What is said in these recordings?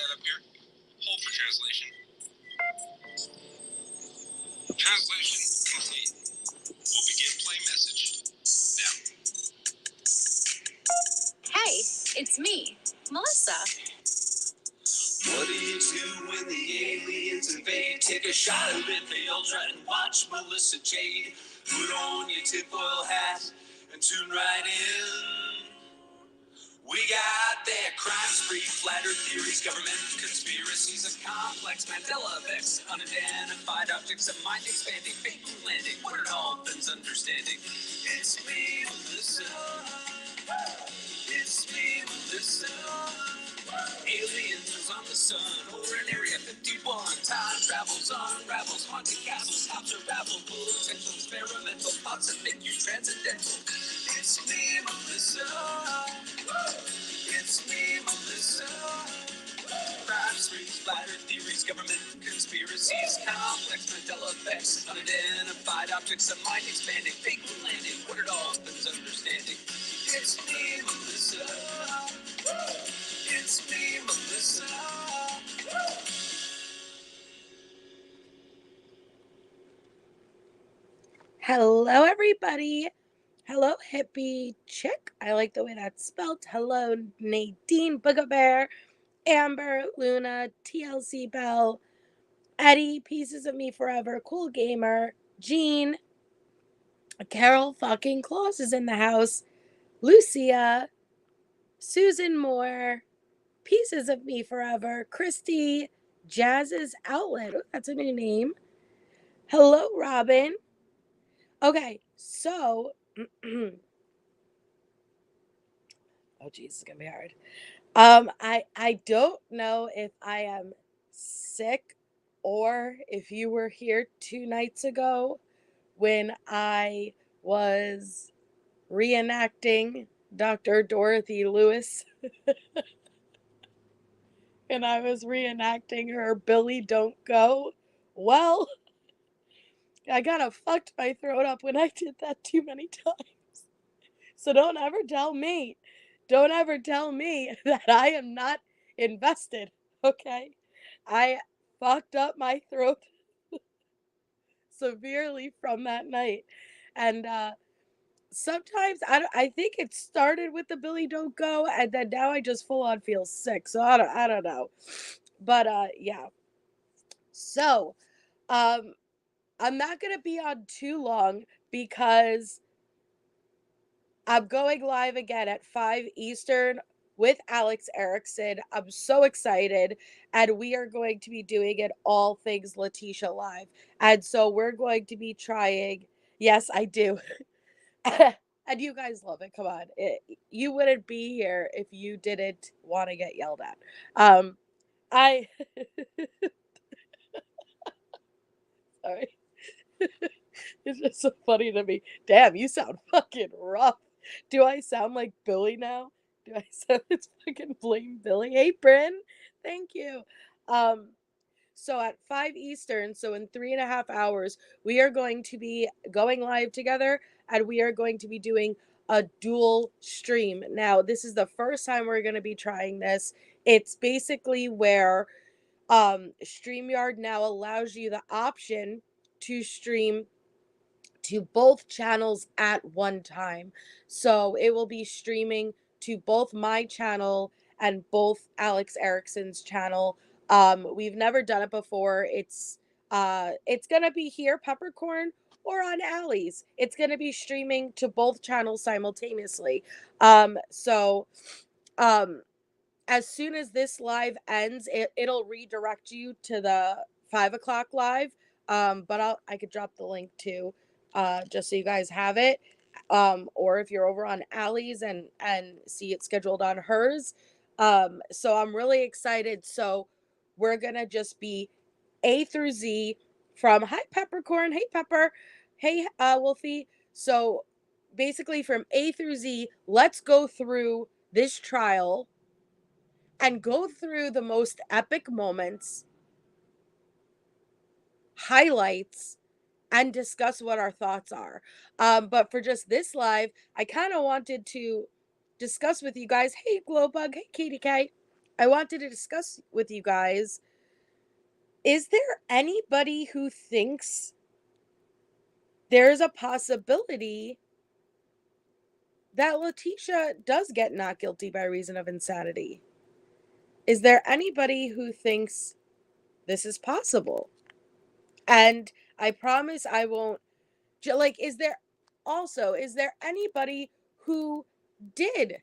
setup here. Hold for translation. Translation complete. We'll begin playing message now. Hey, it's me, Melissa. What do you do when the aliens invade? Take a shot at Letecia and watch Melissa Jade. Put on your tinfoil hat and tune right in. We got their crime spree, flat earth theories, government conspiracies, and complex Mandela effects, unidentified objects of mind expanding, fake landing, what are dolphins understanding? It's me, Melissa. It's me, Melissa. Aliens is on the sun, over in Area 51. Time travels, unravels, haunted castles, stops unravel, potential experimental thoughts that make you transcendental. It's me, Melissa. It's me, Melissa. Crime sprees, flatter theories, government conspiracies, complex Mandela effects, unidentified objects of mind expanding, fake landing, what are dolphins understanding? It's me, Melissa. It's me, Melissa. Hello, everybody. Hello, hippie chick. I like the way that's spelled. Hello, Nadine, Booga Bear, Amber, Luna, TLC Bell, Eddie, Pieces of Me Forever, Cool Gamer, Jean, Carol fucking Claus is in the house, Lucia, Susan Moore, Pieces of Me Forever, Christy, Jazz's Outlet. Ooh, that's a new name. Hello, Robin. Okay, so oh geez, it's gonna be hard. I don't know if I am sick or if you were here 2 nights ago when I was reenacting Dr. Dorothy Lewis and I was reenacting her Billy Don't Go. Well, I kind of fucked my throat up when I did that too many times. So don't ever tell me that I am not invested, okay? I fucked up my throat severely from that night. And sometimes I think it started with the Billy Don't Go and then now I just full on feel sick. So I don't know. But yeah. So, um I'm not going to be on too long because I'm going live again at 5 Eastern with Alex Erickson. I'm so excited. And we are going to be doing it all things Letecia live. And so we're going to be trying. Yes, I do. And you guys love it. Come on. You wouldn't be here if you didn't want to get yelled at. I. Sorry. It's just so funny to me. Damn, you sound fucking rough. Do I sound like Billy now? Do I sound it's fucking blame Billy? Hey, Bryn. Thank you. Um, so at 5 Eastern, so in 3.5 hours, we are going to be going live together and we are going to be doing a dual stream. Now, this is the first time we're going to be trying this. It's basically where StreamYard now allows you the option to stream to both channels at one time. So it will be streaming to both my channel and both Alex Erickson's channel. We've never done it before. It's gonna be here, Peppercorn, or on Allie's. It's gonna be streaming to both channels simultaneously. So um as soon as this live ends, it'll redirect you to the 5 o'clock live. But I could drop the link too, just so you guys have it. Or if you're over on Allie's and see it scheduled on hers. So I'm really excited. So we're gonna just be A through Z from hi Peppercorn, hey Pepper, hey Wolfie. So basically from A through Z, let's go through this trial and go through the most epic moments, highlights, and discuss what our thoughts are. But for just this live, I kind of wanted to discuss with you guys. Hey, Glowbug. Hey, Katie K. I wanted to discuss with you guys, is there anybody who thinks there's a possibility that Letecia does get not guilty by reason of insanity? Is there anybody who thinks this is possible? And I promise I won't, like, is there anybody who did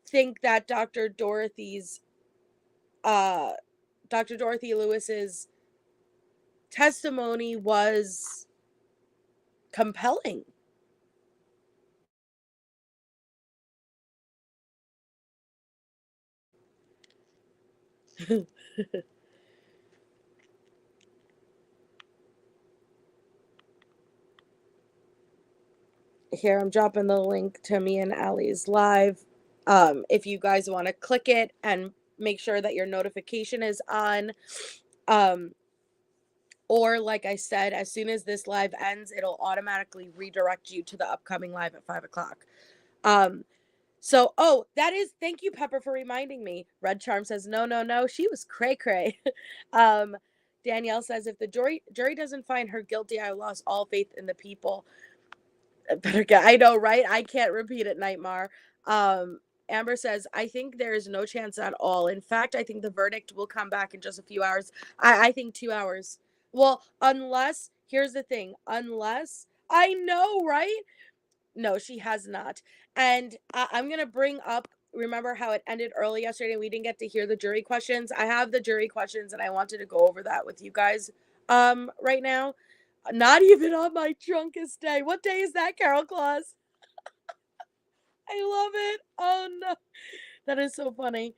think that Dr. Dorothy Lewis's testimony was compelling? Here, I'm dropping the link to me and Allie's live. If you guys want to click it and make sure that your notification is on. Or like I said, as soon as this live ends, it'll automatically redirect you to the upcoming live at 5 o'clock. So, thank you, Pepper, for reminding me. Red Charm says, no, she was cray cray. Danielle says, if the jury doesn't find her guilty, I lost all faith in the people. I know, right? I can't repeat it, Nightmare. Amber says, I think there is no chance at all. In fact, I think the verdict will come back in just a few hours. I think 2 hours. Well, here's the thing, I know, right? No, she has not. And I'm going to bring up, remember how it ended early yesterday and we didn't get to hear the jury questions? I have the jury questions and I wanted to go over that with you guys right now. Not even on my drunkest day. What day is that, Carol Claus? I love it. Oh no. That is so funny.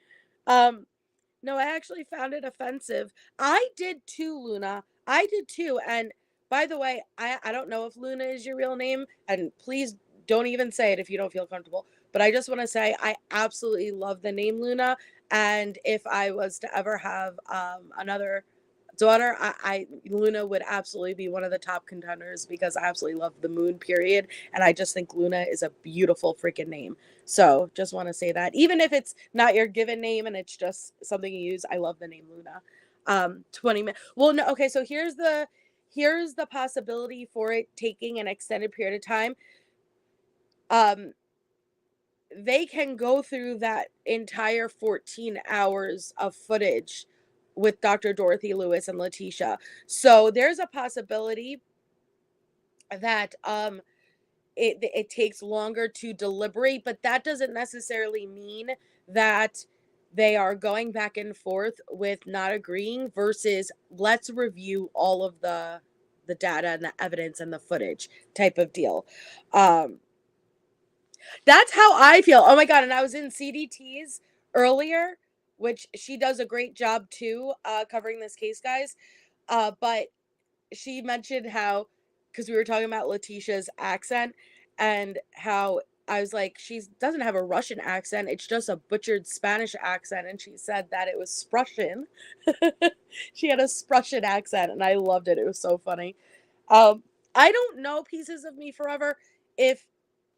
No, I actually found it offensive. I did too, Luna. I did too. And by the way, I don't know if Luna is your real name, and please don't even say it if you don't feel comfortable. But I just want to say I absolutely love the name Luna. And if I was to ever have another daughter, Luna would absolutely be one of the top contenders because I absolutely love the moon, period. And I just think Luna is a beautiful freaking name. So just want to say that, even if it's not your given name and it's just something you use, I love the name Luna. 20 minutes. Well, no, okay. So here's the possibility for it taking an extended period of time. They can go through that entire 14 hours of footage with Dr. Dorothy Lewis and Letecia. So there's a possibility that it takes longer to deliberate, but that doesn't necessarily mean that they are going back and forth with not agreeing versus let's review all of the data and the evidence and the footage type of deal. That's how I feel. Oh my God. And I was in CDT's earlier, which she does a great job too, covering this case, guys. But she mentioned how, because we were talking about Leticia's accent and how I was like, she doesn't have a Russian accent. It's just a butchered Spanish accent. And she said that it was Sprussian. She had a Sprussian accent and I loved it. It was so funny. I don't know, Pieces of Me Forever, if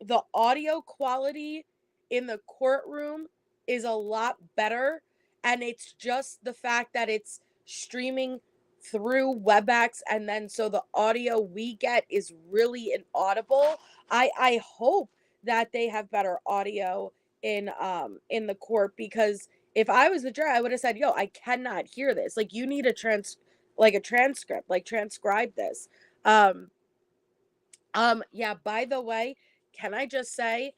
the audio quality in the courtroom is a lot better and it's just the fact that it's streaming through WebEx and then so the audio we get is really inaudible. I hope that they have better audio in the court, because if I was the judge I would have said, yo, I cannot hear this. Like, you need a transcript, like transcribe this. Yeah, by the way, can I just say,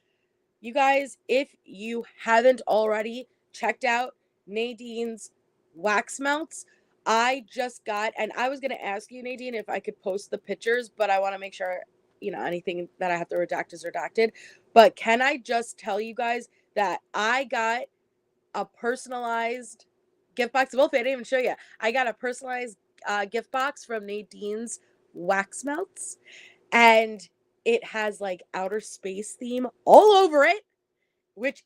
you guys, if you haven't already checked out Nadine's wax melts, I just got, and I was going to ask you, Nadine, if I could post the pictures, but I want to make sure, anything that I have to redact is redacted. But can I just tell you guys that I got a personalized gift box? Well, I didn't even show you. I got a personalized gift box from Nadine's wax melts, and it has like outer space theme all over it, which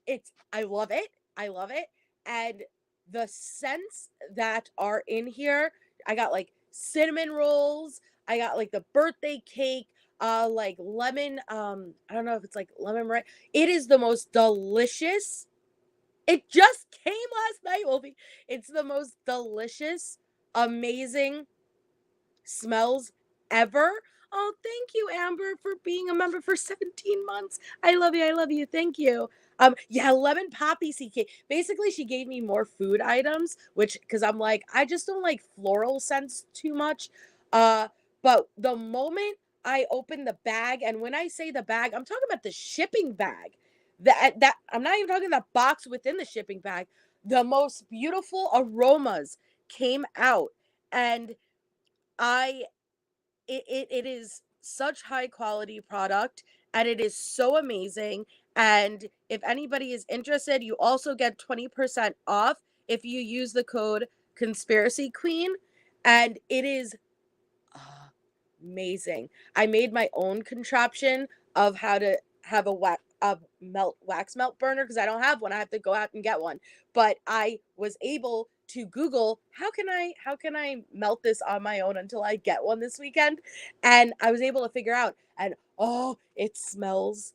I love it. I love it. And the scents that are in here, I got like cinnamon rolls, I got like the birthday cake, like lemon, I don't know if it's like lemon, right? It is the most delicious It just came last night, Wolfie. It's the most delicious, amazing smells ever. Oh, thank you, Amber, for being a member for 17 months. I love you. I love you. Thank you. Yeah, lemon poppy seed cake. Basically, she gave me more food items, which because I'm like, I just don't like floral scents too much. But the moment I open the bag, and when I say the bag, I'm talking about the shipping bag. That I'm not even talking the box within the shipping bag. The most beautiful aromas came out, and I it is such high quality product, and it is so amazing. And if anybody is interested, you also get 20% off if you use the code conspiracy queen, and it is amazing. I made my own contraption of how to have a wax melt burner because I don't have one. I have to go out and get one. But I was able to Google how can I melt this on my own until I get one this weekend, and I was able to figure out. And oh, it smells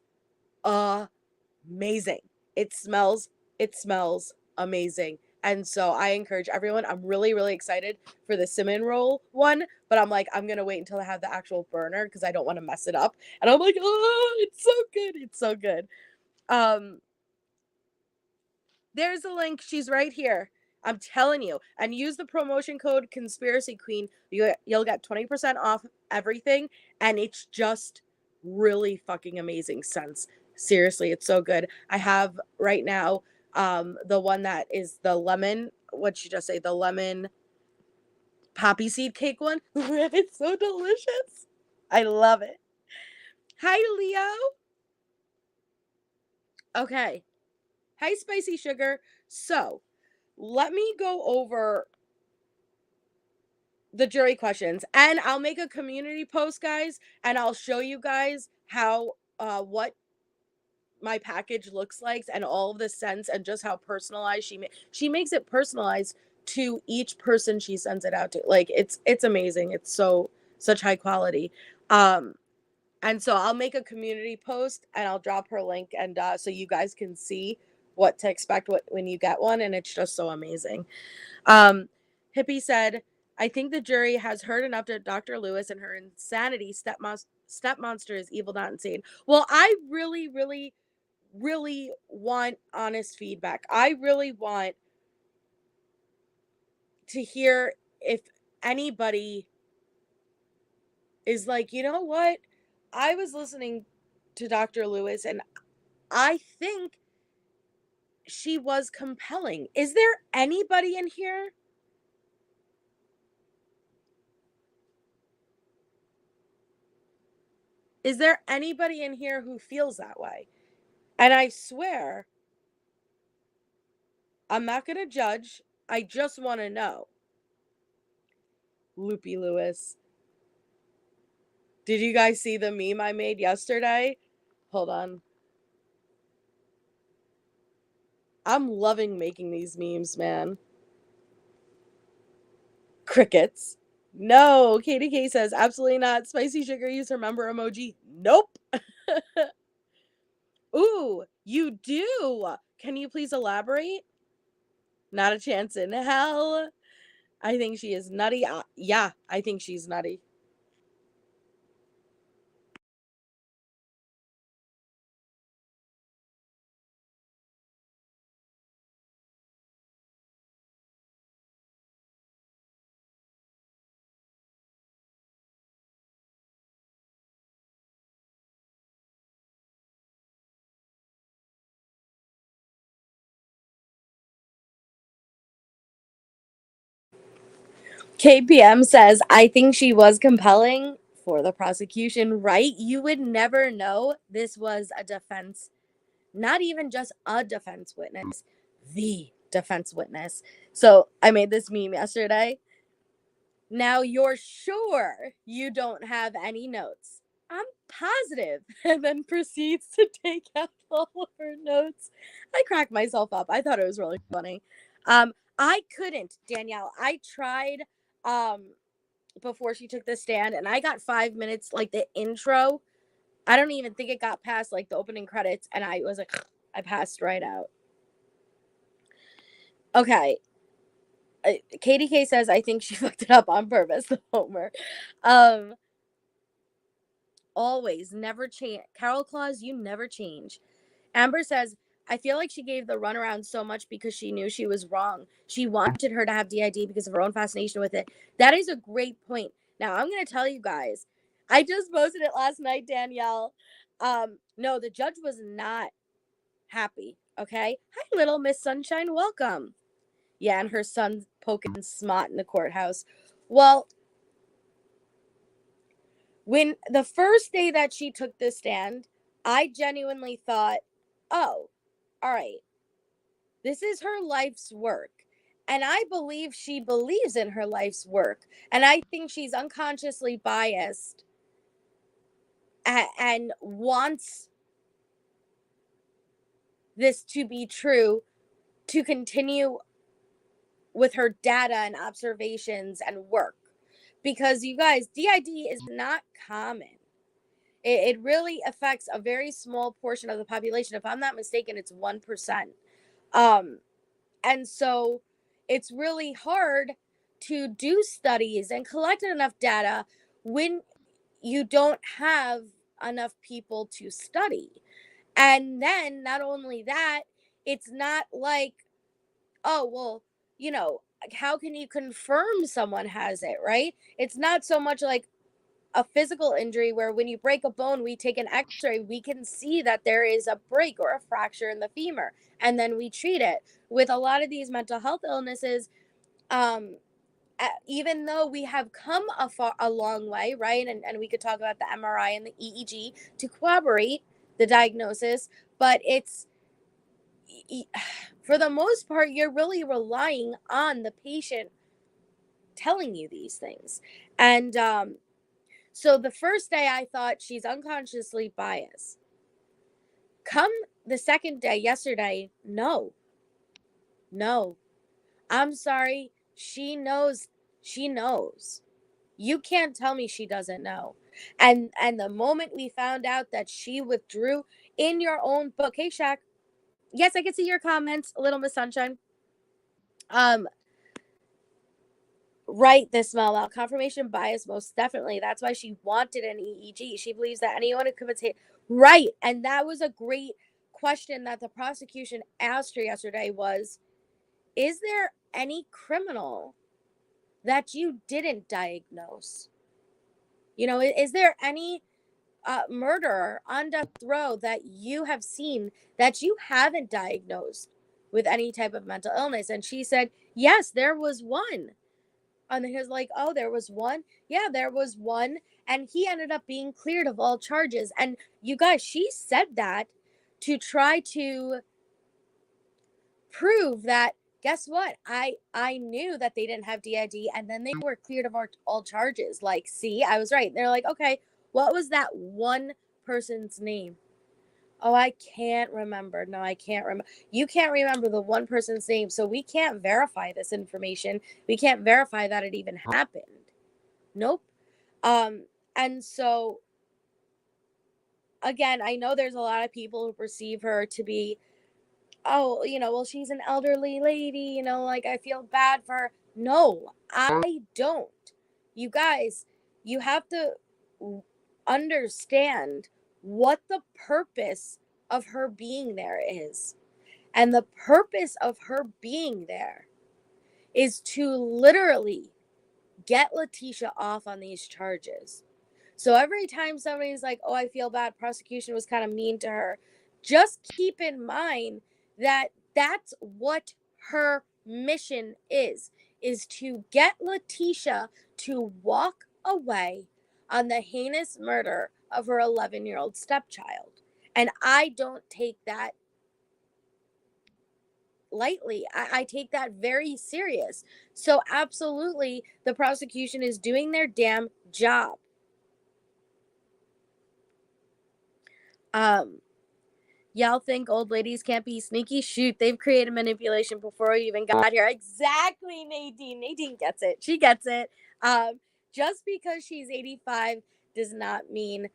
amazing. It smells amazing. And so I encourage everyone. I'm really, really excited for the cinnamon roll one, but I'm like, I'm gonna wait until I have the actual burner because I don't want to mess it up. And I'm like, oh, it's so good. It's so good. Um, there's a link. She's right here. I'm telling you. And use the promotion code Conspiracy Queen. You'll get 20% off everything. And it's just really fucking amazing scents. Seriously, it's so good. I have right now the one that is the lemon, what'd you just say? The lemon poppy seed cake one. It's so delicious. I love it. Hi, Leo. Okay. Hi, Spicy Sugar. So, let me go over the jury questions, and I'll make a community post, guys, and I'll show you guys how what my package looks like and all of the scents and just how personalized she makes it personalized to each person she sends it out to. Like it's amazing. It's such high quality. Um and so I'll make a community post and I'll drop her link, and so you guys can see what to expect when you get one, and it's just so amazing. Um, Hippie said, I think the jury has heard enough to Dr. Lewis and her insanity. Step monster is evil, not insane. Well, I really, really, really want honest feedback. I really want to hear if anybody is like, you know what? I was listening to Dr. Lewis and I think she was compelling. Is there anybody in here? Is there anybody in here who feels that way? And I swear, I'm not going to judge. I just want to know. Loopy Lewis. Did you guys see the meme I made yesterday? Hold on. I'm loving making these memes, man. Crickets. No, Katie K says, absolutely not. Spicy sugar user member emoji. Nope. Ooh, you do. Can you please elaborate? Not a chance in hell. I think she is nutty. Yeah, I think she's nutty. KPM says, I think she was compelling for the prosecution, right? You would never know this was a defense, not even just a defense witness, the defense witness. So I made this meme yesterday. Now you're sure you don't have any notes. I'm positive. And then proceeds to take out all of her notes. I cracked myself up. I thought it was really funny. I couldn't, Danielle. I tried before she took the stand, and I got 5 minutes, like the intro. I don't even think it got past like the opening credits, and I was like, I passed right out. Okay. Katie K says, I think she fucked it up on purpose, the Homer. Um, always, never change. Carol Claus, you never change. Amber says, I feel like she gave the runaround so much because she knew she was wrong. She wanted her to have DID because of her own fascination with it. That is a great point. Now, I'm going to tell you guys, I just posted it last night, Danielle. No, the judge was not happy. Okay. Hi, little Miss Sunshine. Welcome. Yeah, and her son poking smut in the courthouse. Well, when the first day that she took the stand, I genuinely thought, oh, all right, this is her life's work. And I believe she believes in her life's work. And I think she's unconsciously biased and wants this to be true to continue with her data and observations and work. Because you guys, DID is not common. It really affects a very small portion of the population. If I'm not mistaken, it's 1%. And so it's really hard to do studies and collect enough data when you don't have enough people to study. And then not only that, it's not like, oh, well, you know, how can you confirm someone has it, right? It's not so much like a physical injury where when you break a bone, we take an x-ray, we can see that there is a break or a fracture in the femur, and then we treat it. With a lot of these mental health illnesses, even though we have come a long way, right? And we could talk about the MRI and the EEG to corroborate the diagnosis, but it's, for the most part, you're really relying on the patient telling you these things. And so the first day I thought she's unconsciously biased. Come the second day, yesterday, no. I'm sorry. She knows. She knows. You can't tell me she doesn't know. And the moment we found out that she withdrew in your own book, hey Shaq. Yes, I can see your comments, Little Miss Sunshine. Right, this smell out. Confirmation bias, most definitely. That's why she wanted an EEG. She believes that anyone who commits hate. Right, and that was a great question that the prosecution asked her yesterday was, is there any criminal that you didn't diagnose? You know, is there any murderer on death row that you have seen that you haven't diagnosed with any type of mental illness? And she said, yes, there was one. And he was like, oh, there was one? Yeah, there was one. And he ended up being cleared of all charges. And you guys, she said that to try to prove that, guess what? I knew that they didn't have DID and then they were cleared of all charges. Like, see, I was right. They're like, okay, what was that one person's name? Oh, I can't remember. No, I can't remember. You can't remember the one person's name, so we can't verify this information. We can't verify that it even happened. Nope. And so again, I know there's a lot of people who perceive her to be, oh, you know, well, she's an elderly lady, you know, like I feel bad for her. No, I don't. You guys, you have to understand what the purpose of her being there is. And the purpose of her being there is to literally get Letecia off on these charges. So every time somebody's like, oh, I feel bad, prosecution was kind of mean to her, just keep in mind that that's what her mission is to get Letecia to walk away on the heinous murder of her 11-year-old stepchild. And I don't take that lightly. I take that very serious. So absolutely, the prosecution is doing their damn job. Y'all think old ladies can't be sneaky? Shoot, they've created manipulation before we even got here. Exactly, Nadine. Nadine gets it. She gets it. Just because she's 85 does not mean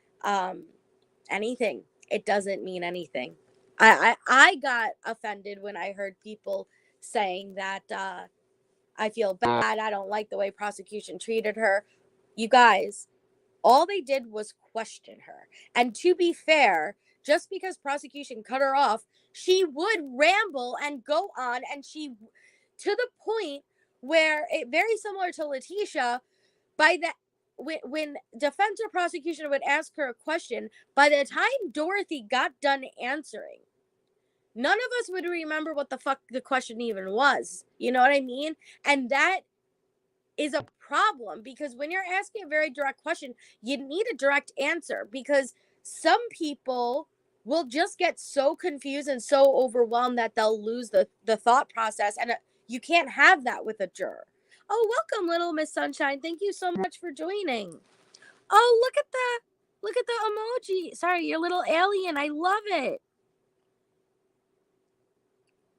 anything. It doesn't mean anything. I got offended when I heard people saying that I feel bad. I don't like the way prosecution treated her. You guys, all they did was question her. And to be fair, just because prosecution cut her off, she would ramble and go on, and she, to the point where it very similar to Letecia, by the when defense or prosecution would ask her a question, by the time Dorothy got done answering, none of us would remember what the fuck the question even was. You know what I mean? And that is a problem, because when you're asking a very direct question, you need a direct answer, because some people will just get so confused and so overwhelmed that they'll lose the thought process. And you can't have that with a juror. Oh, welcome, little Miss Sunshine. Thank you so much for joining. Oh, look at the emoji. Sorry, your little alien. I love it.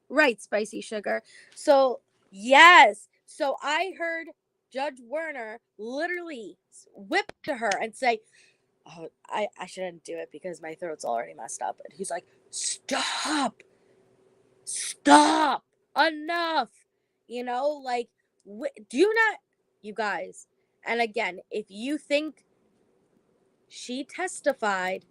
Right, Spicy Sugar. So, yes. So I heard Judge Werner literally whip to her and say, oh, I shouldn't do it because my throat's already messed up. And he's like, stop, enough. You know, like, do not, you guys. And again, if you think she testified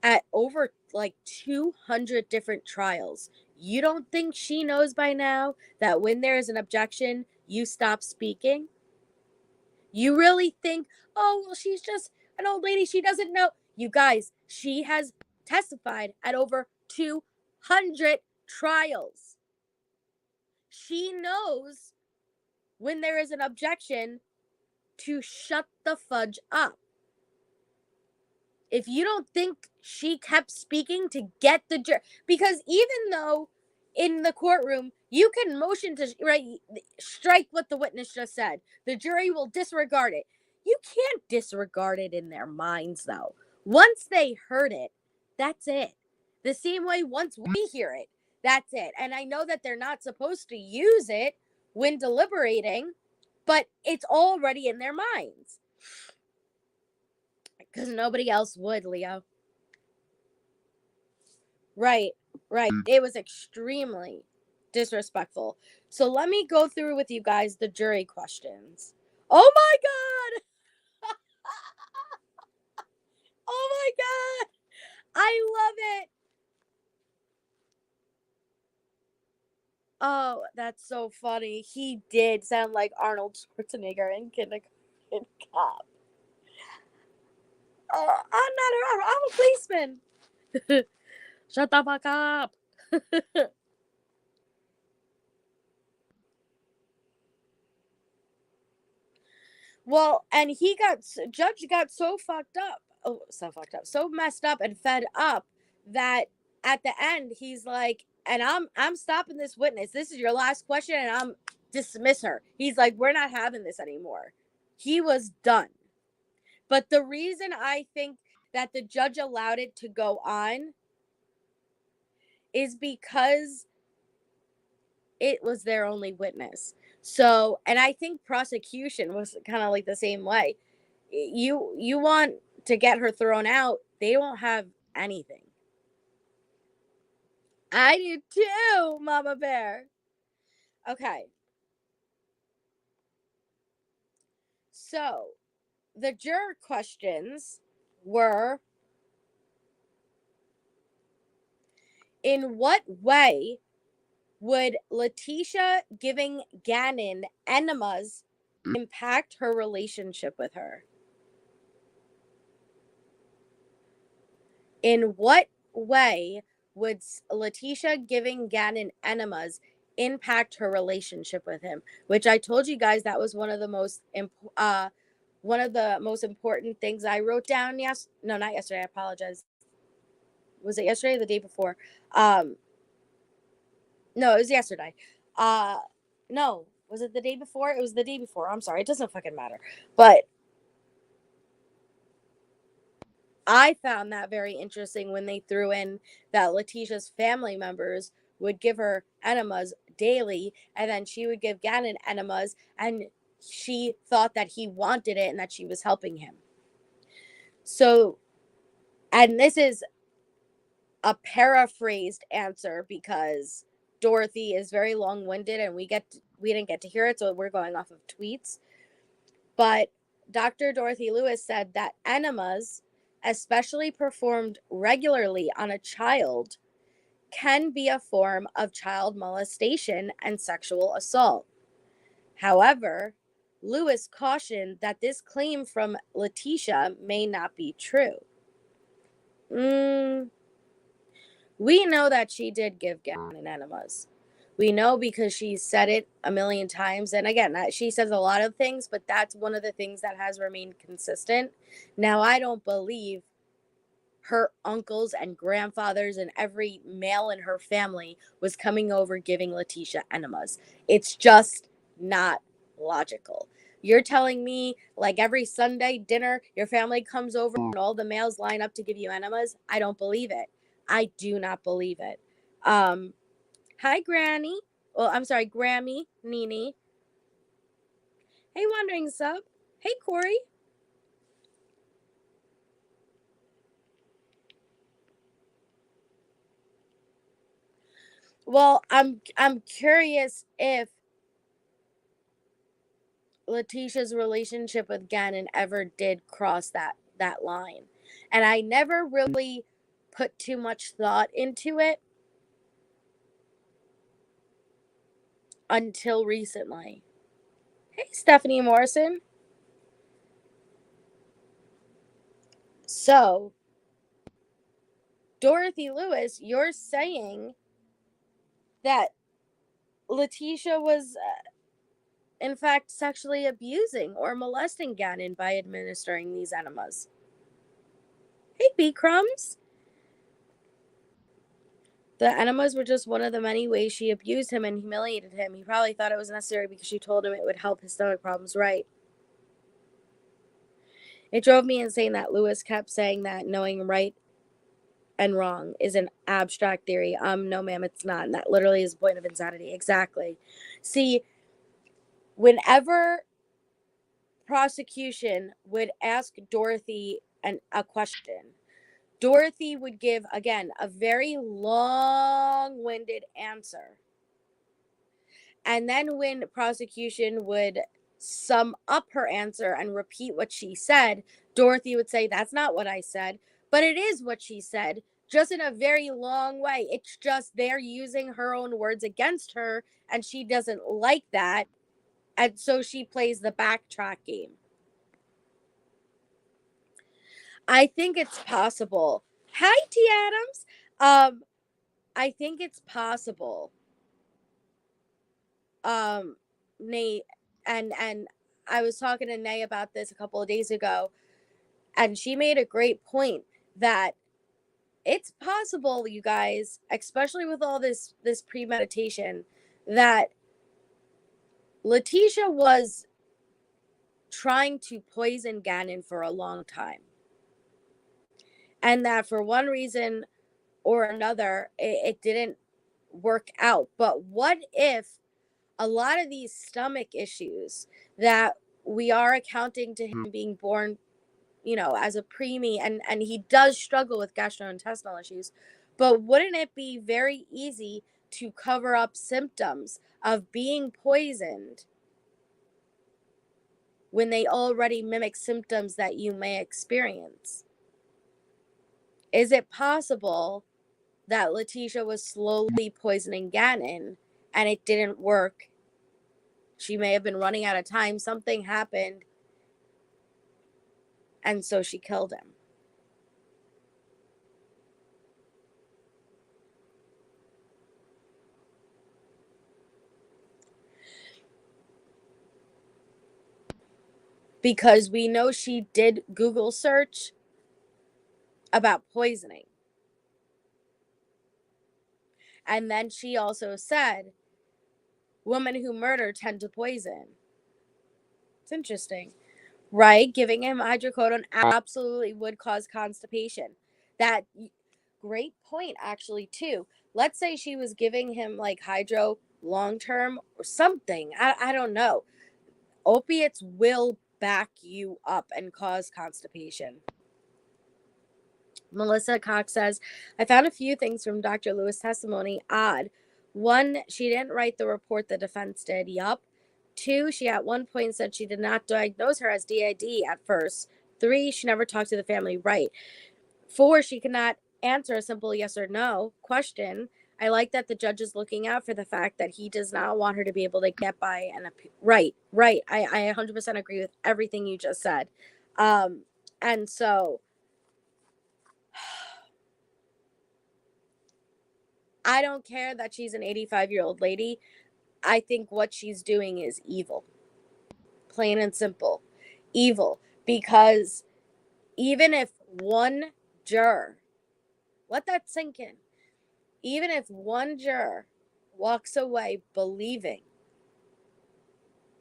at over like 200 different trials, you don't think she knows by now that when there is an objection, you stop speaking? You really think, oh, well, she's just an old lady, she doesn't know? You guys, she has testified at over 200 trials. She knows when there is an objection to shut the fudge up. If you don't think she kept speaking to get the jury, because even though in the courtroom you can motion to strike what the witness just said, the jury will disregard it. You can't disregard it in their minds, though. Once they heard it, that's it. The same way once we hear it, that's it. And I know that they're not supposed to use it when deliberating, but it's already in their minds. Because nobody else would, Leo. Right. It was extremely disrespectful. So let me go through with you guys the jury questions. Oh my God! Oh my God! I love it! Oh, that's so funny. He did sound like Arnold Schwarzenegger in Kindergarten Cop. Oh, I'm a policeman. Shut the fuck up. Well, and Judge got so fucked up. Oh, so messed up and fed up that at the end he's like, and I'm stopping this witness. This is your last question, and I'm dismiss her. He's like, we're not having this anymore. He was done. But the reason I think that the judge allowed it to go on is because it was their only witness. So, and I think prosecution was kind of like the same way. You want to get her thrown out, they don't have anything. I do too, Mama Bear. Okay. So, the juror questions were, in what way would Letecia giving Gannon enemas impact her relationship with her? In what way would Letecia giving Gannon enemas impact her relationship with him? Which I told you guys that was one of the most important things I wrote down. No, not yesterday. I apologize. Was it yesterday or the day before? No, it was yesterday. No, was it the day before? It was the day before. I'm sorry. It doesn't fucking matter. But I found that very interesting when they threw in that Letecia's family members would give her enemas daily, and then she would give Gannon enemas, and she thought that he wanted it and that she was helping him. So, and this is a paraphrased answer because Dorothy is very long-winded, and we didn't get to hear it, so we're going off of tweets. But Dr. Dorothy Lewis said that enemas, especially performed regularly on a child, can be a form of child molestation and sexual assault. However, Lewis cautioned that this claim from Letecia may not be true. We know that she did give Gannon enemas. We know because she said it a million times. And again, she says a lot of things, but that's one of the things that has remained consistent. Now, I don't believe her uncles and grandfathers and every male in her family was coming over giving Letecia enemas. It's just not logical. You're telling me, like, every Sunday dinner, your family comes over and all the males line up to give you enemas? I don't believe it. I do not believe it. Hi, Granny. Well, I'm sorry, Grammy, Nini. Hey, Wandering Sub. Hey, Corey. Well, I'm curious if Letecia's relationship with Gannon ever did cross that line. And I never really put too much thought into it until recently. Hey, Stephanie Morrison. So, Dorothy Lewis, you're saying that Letecia was, in fact, sexually abusing or molesting Gannon by administering these enemas. Hey, B Crumbs. The enemas were just one of the many ways she abused him and humiliated him. He probably thought it was necessary because she told him it would help his stomach problems, right? It drove me insane that Lewis kept saying that knowing right and wrong is an abstract theory. No, ma'am, it's not. And that literally is the point of insanity. Exactly. See, whenever prosecution would ask Dorothy a question, Dorothy would give, again, a very long-winded answer. And then when prosecution would sum up her answer and repeat what she said, Dorothy would say, that's not what I said, but it is what she said, just in a very long way. It's just they're using her own words against her, and she doesn't like that. And so she plays the backtrack game. I think it's possible. Hi, T. Adams. I think it's possible. Nate, and I was talking to Nay about this a couple of days ago, and she made a great point that it's possible, you guys, especially with all this premeditation, that Letecia was trying to poison Gannon for a long time. And that for one reason or another, it didn't work out. But what if a lot of these stomach issues that we are accounting to him being born, as a preemie, and he does struggle with gastrointestinal issues, but wouldn't it be very easy to cover up symptoms of being poisoned when they already mimic symptoms that you may experience? Is it possible that Letecia was slowly poisoning Gannon and it didn't work? She may have been running out of time. Something happened, and so she killed him. Because we know she did Google search about poisoning. And then she also said, women who murder tend to poison. It's interesting, right? Giving him hydrocodone absolutely would cause constipation. That great point, actually, too. Let's say she was giving him like hydro long term or something. I don't know. Opiates will back you up and cause constipation. Melissa Cox says, I found a few things from Dr. Lewis' testimony odd. 1, she didn't write the report the defense did. Yup. 2, she at one point said she did not diagnose her as DID at first. 3, she never talked to the family. Right. 4, she cannot answer a simple yes or no question. I like that the judge is looking out for the fact that he does not want her to be able to get by and right. I 100% agree with everything you just said. And so I don't care that she's an 85-year-old lady. I think what she's doing is evil. Plain and simple. Evil. Because even if one juror, let that sink in, even if one juror walks away believing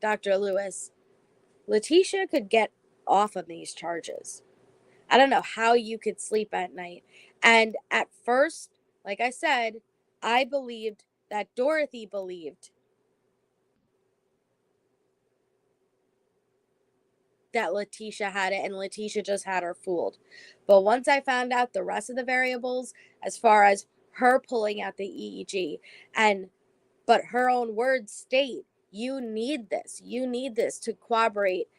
Dr. Lewis, Letecia could get off of these charges. I don't know how you could sleep at night. And at first, like I said, I believed that Dorothy believed that Letecia had it and Letecia just had her fooled. But once I found out the rest of the variables, as far as her pulling out the EEG, but her own words state, you need this to corroborate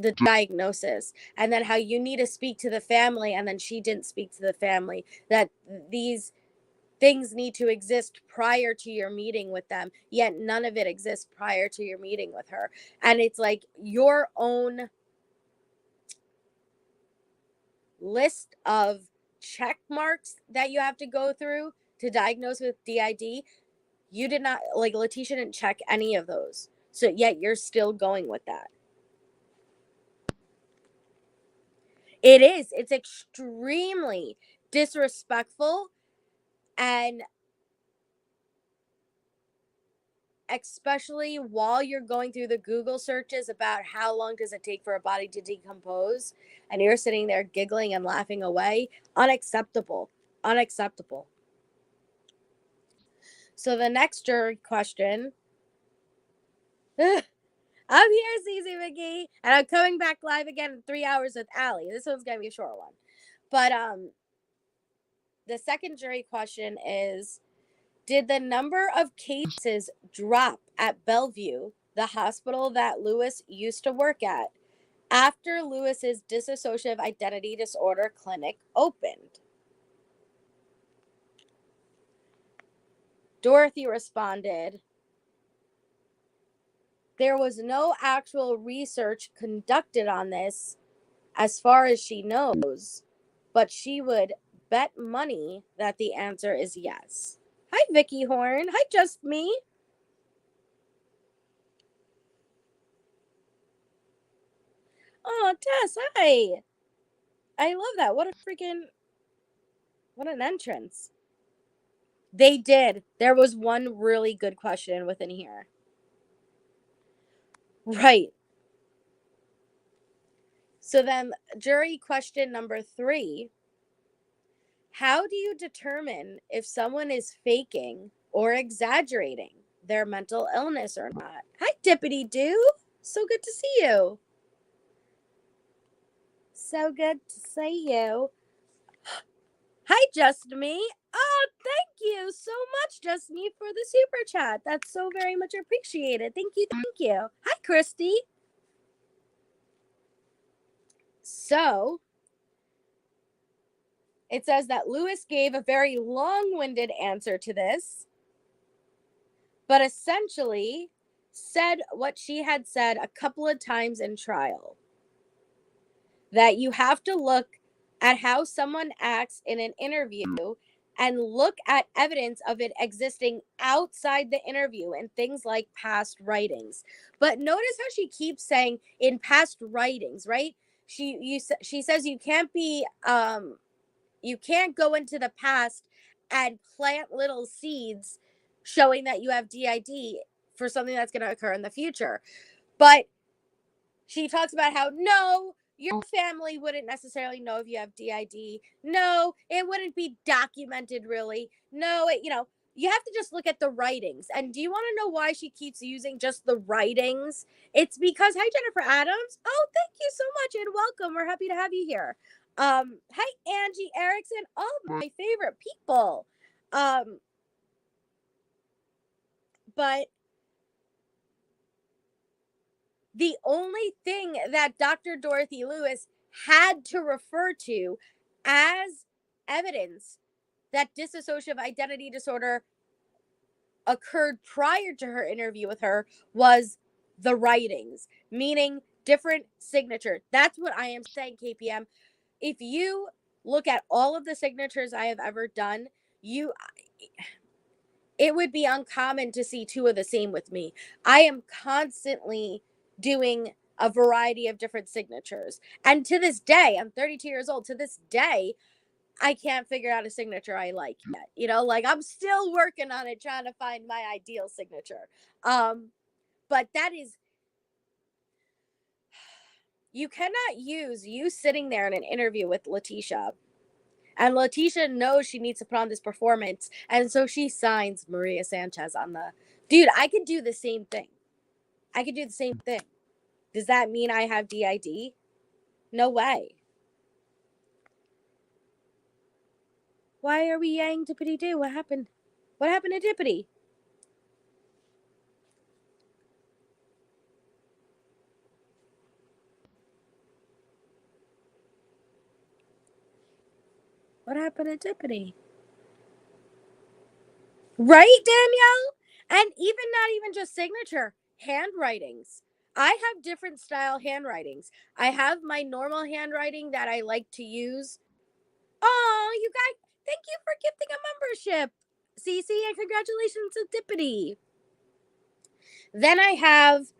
the diagnosis, and then how you need to speak to the family, and then she didn't speak to the family, that these things need to exist prior to your meeting with them, yet none of it exists prior to your meeting with her. And it's like your own list of check marks that you have to go through to diagnose with DID. You did not, like, Letecia didn't check any of those. So yet you're still going with that. It's extremely disrespectful, and especially while you're going through the Google searches about how long does it take for a body to decompose, and you're sitting there giggling and laughing away. Unacceptable. So the next jury question. I'm here, Cece McGee, and I'm coming back live again in 3 hours with Allie. This one's gonna be a short one. But the second jury question is, did the number of cases drop at Bellevue, the hospital that Lewis used to work at, after Lewis's dissociative identity disorder clinic opened? Dorothy responded, there was no actual research conducted on this as far as she knows, but she would bet money that the answer is yes. Hi, Vicky Horn. Hi, Just Me. Oh, Tess, hi. I love that. What an entrance. They did. There was one really good question within here. Right. So then, jury question number 3. How do you determine if someone is faking or exaggerating their mental illness or not? Hi, Dippity Doo. So good to see you. So good to see you. Hi, Just Me. Oh, thank you so much, Just Me, for the super chat. That's so very much appreciated. Thank you. Hi, Christy. So, it says that Lewis gave a very long-winded answer to this, but essentially said what she had said a couple of times in trial. That you have to look at how someone acts in an interview and look at evidence of it existing outside the interview and things like past writings. But notice how she keeps saying in past writings, right? She says you can't go into the past and plant little seeds showing that you have DID for something that's going to occur in the future. But she talks about how, no, your family wouldn't necessarily know if you have DID. No, it wouldn't be documented, really. No, you have to just look at the writings. And do you want to know why she keeps using just the writings? It's because, hi, Jennifer Adams. Oh, thank you so much and welcome. We're happy to have you here. Hi, Angie Erickson. All my favorite people. But the only thing that Dr. Dorothy Lewis had to refer to as evidence that dissociative identity disorder occurred prior to her interview with her was the writings, meaning different signature. That's what I am saying, KPM. If you look at all of the signatures I have ever done, it would be uncommon to see two of the same with me. I am constantly doing a variety of different signatures. And to this day, I'm 32 years old. To this day, I can't figure out a signature I like yet. You know, like I'm still working on it, trying to find my ideal signature. But that is, you cannot use you sitting there in an interview with Letecia. And Letecia knows she needs to put on this performance. And so she signs Maria Sanchez on the. Dude, I could do the same thing. I could do the same thing. Does that mean I have DID? No way. Why are we yang dippity doo? What happened? What happened to Dippity? What happened to Dippity? Right, Danielle? And even not even just signature, handwritings. I have different style handwritings. I have my normal handwriting that I like to use. Oh, you guys, thank you for gifting a membership, Cece, and congratulations to Dippity. Then I have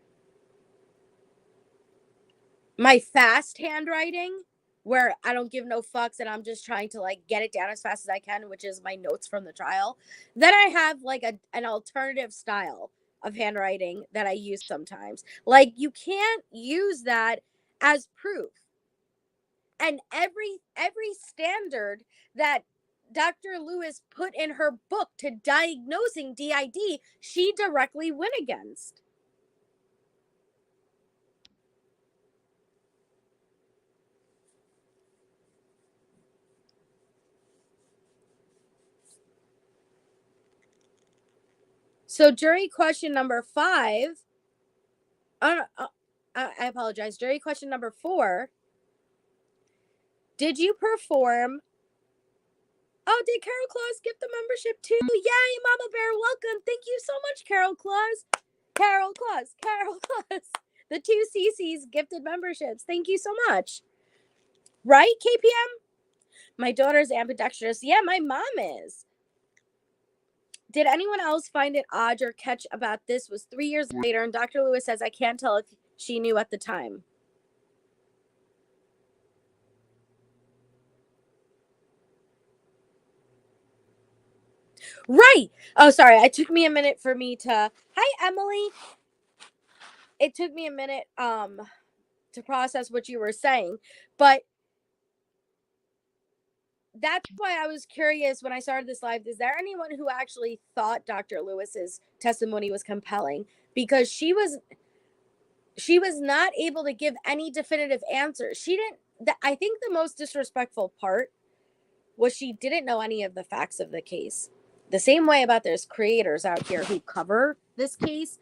my fast handwriting where I don't give no fucks and I'm just trying to like get it down as fast as I can, which is my notes from the trial. Then I have like an alternative style of handwriting that I use sometimes. Like you can't use that as proof. And every standard that Dr. Lewis put in her book to diagnosing DID, she directly went against. So jury question number 5. I apologize. Jury question number 4. Did you perform? Oh, did Carol Claus gift the membership too? Yay, Mama Bear, welcome. Thank you so much, Carol Claus. Carol Claus, Carol Claus. The 2 CC's gifted memberships. Thank you so much. Right, KPM? My daughter's ambidextrous. Yeah, my mom is. Did anyone else find it odd or catch about this? Was 3 years later, and Dr. Lewis says, I can't tell if she knew at the time. Right. Oh, sorry. It took me a minute for me to. Hi, Emily. It took me a minute to process what you were saying, but that's why I was curious when I started this live. Is there anyone who actually thought Dr. Lewis's testimony was compelling? Because she was not able to give any definitive answers. She didn't. I think the most disrespectful part was she didn't know any of the facts of the case. The same way about there's creators out here who cover this case,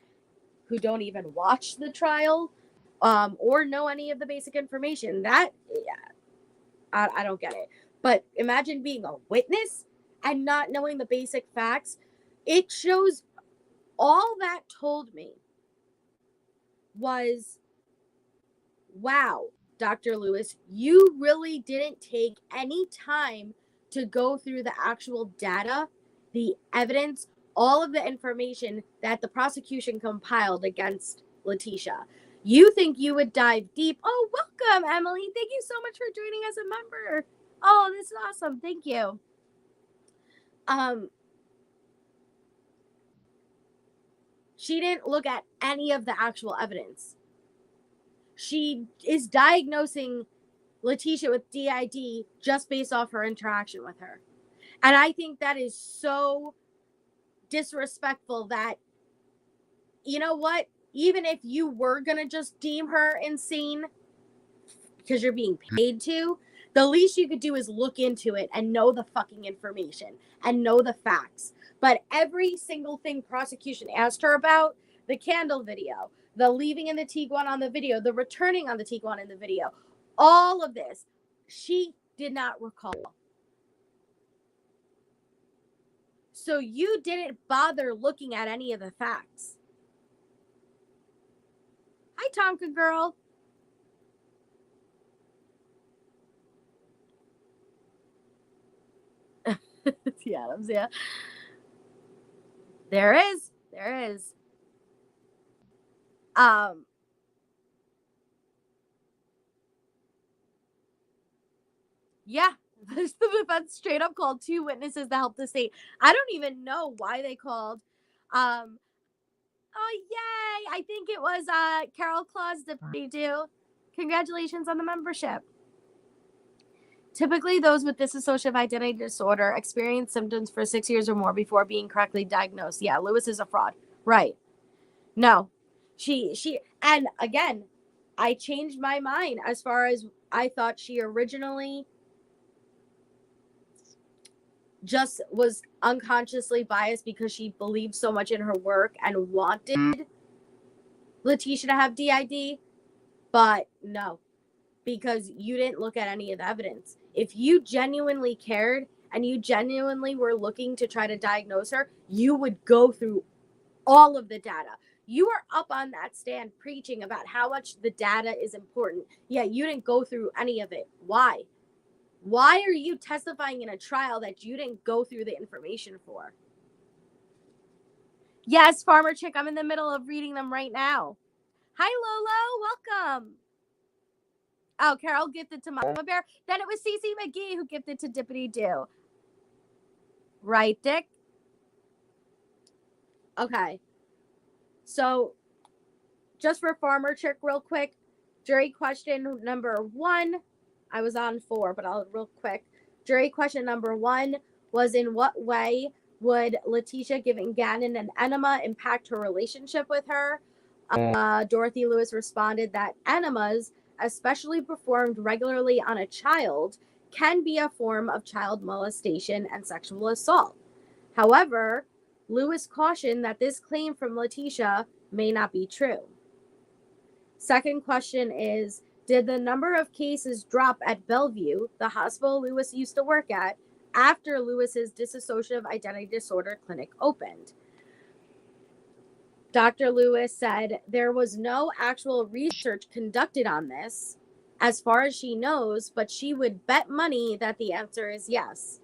who don't even watch the trial, or know any of the basic information. That, yeah, I don't get it. But imagine being a witness and not knowing the basic facts. It shows all that told me was, wow, Dr. Lewis, you really didn't take any time to go through the actual data, the evidence, all of the information that the prosecution compiled against Letecia. You think you would dive deep. Oh, welcome, Emily. Thank you so much for joining as a member. Oh, this is awesome. Thank you. She didn't look at any of the actual evidence. She is diagnosing Letecia with DID just based off her interaction with her. And I think that is so disrespectful that, you know what? Even if you were going to just deem her insane because you're being paid to, The least you could do is look into it and know the fucking information and know the facts. But every single thing prosecution asked her about, the candle video, the leaving in the Tiguan on the video, the returning on the Tiguan in the video, all of this, she did not recall. So you didn't bother looking at any of the facts. Hi, Tonka girl. The Adams, yeah. There is. Yeah, the defense straight up called 2 witnesses to help the state. I don't even know why they called. Oh yay! I think it was Carol Claus do. Congratulations on the membership. Typically, those with dissociative identity disorder experience symptoms for 6 years or more before being correctly diagnosed. Yeah, Lewis is a fraud. Right. No. She and again, I changed my mind as far as I thought she originally just was unconsciously biased because she believed so much in her work and wanted Letecia to have DID. But no, because you didn't look at any of the evidence. If you genuinely cared and you genuinely were looking to try to diagnose her, you would go through all of the data. You were up on that stand preaching about how much the data is important, yet you didn't go through any of it. Why? Why are you testifying in a trial that you didn't go through the information for? Yes, Farmer Chick, I'm in the middle of reading them right now. Hi, Lolo. Welcome. Oh, Carol gifted to Mama Bear. Then it was Cece McGee who gifted to Dippity Doo. Right, Dick? Okay. So, just for Farmer Chick real quick, jury question number 1. I was on 4, but I'll real quick. Jury question number 1 was, in what way would Letecia giving Gannon an enema impact her relationship with her? Dorothy Lewis responded that enemas, especially performed regularly on a child, can be a form of child molestation and sexual assault. However, Lewis cautioned that this claim from Letecia may not be true. Second question is, did the number of cases drop at Bellevue, the hospital Lewis used to work at, after Lewis's dissociative identity disorder clinic opened? Dr. Lewis said there was no actual research conducted on this, as far as she knows, but she would bet money that the answer is yes.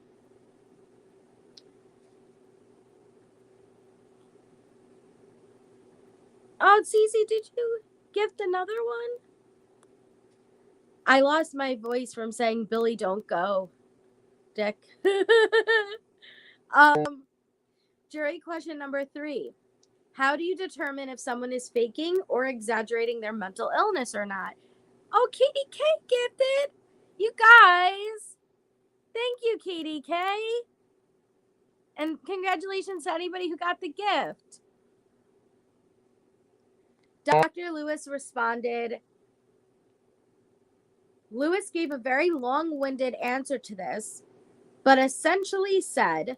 Oh, Cece, did you gift another one? I lost my voice from saying Billy don't go, Dick. Jury question number 3. How do you determine if someone is faking or exaggerating their mental illness or not? Oh, Katie K gifted. You guys. Thank you, Katie K. And congratulations to anybody who got the gift. Dr. Lewis responded, Lewis gave a very long-winded answer to this, but essentially said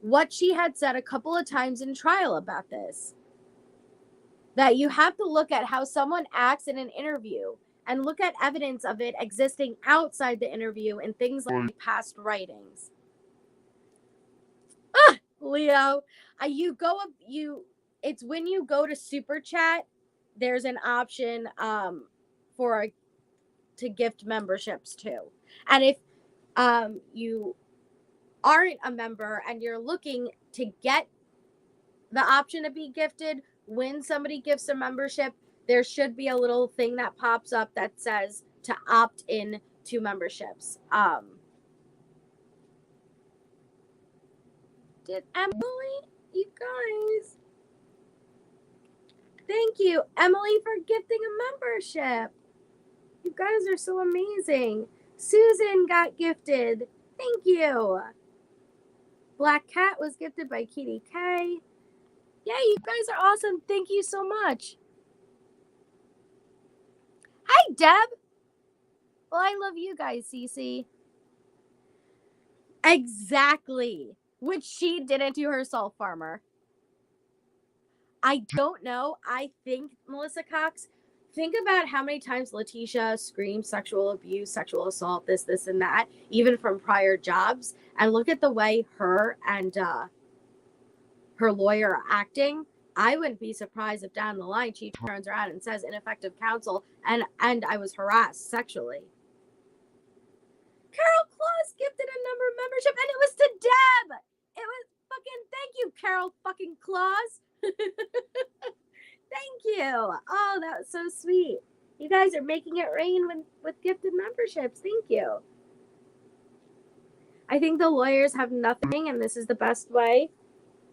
what she had said a couple of times in trial about this. That you have to look at how someone acts in an interview and look at evidence of it existing outside the interview in things like past writings. Leo, it's when you go to Super Chat, there's an option to gift memberships too. And if you aren't a member and you're looking to get the option to be gifted, when somebody gifts a membership, there should be a little thing that pops up that says to opt in to memberships. Did Emily? You guys. Thank you, Emily, for gifting a membership. You guys are so amazing. Susan got gifted. Thank you. Black Cat was gifted by Kitty K. Yeah, you guys are awesome. Thank you so much. Hi, Deb. Well, I love you guys, Cece. Exactly. Which she didn't do herself, Farmer. I don't know. I think, Melissa Cox, think about how many times Letecia screams sexual abuse, sexual assault, this, and that, even from prior jobs. And look at the way her and her lawyer are acting. I wouldn't be surprised if down the line she turns around and says ineffective counsel and I was harassed sexually. Carol Claus gifted a number of membership and it was to Deb. It was fucking thank you, Carol fucking Claus. Thank you. Oh, that was so sweet. You guys are making it rain with gifted memberships. Thank you. I think the lawyers have nothing, and this is the best way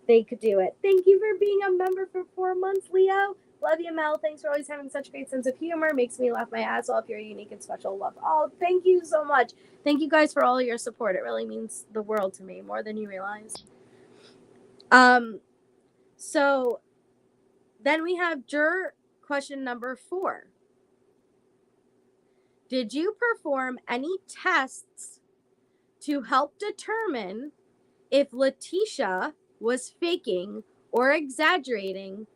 they could do it. Thank you for being a member for 4 months, Leo. Love you, Mel. Thanks for always having such a great sense of humor. Makes me laugh my ass off. You're unique and special. Love. Oh, thank you so much. Thank you guys for all your support. It really means the world to me, more than you realize. So then we have juror question number 4. Did you perform any tests to help determine if Letecia was faking or exaggerating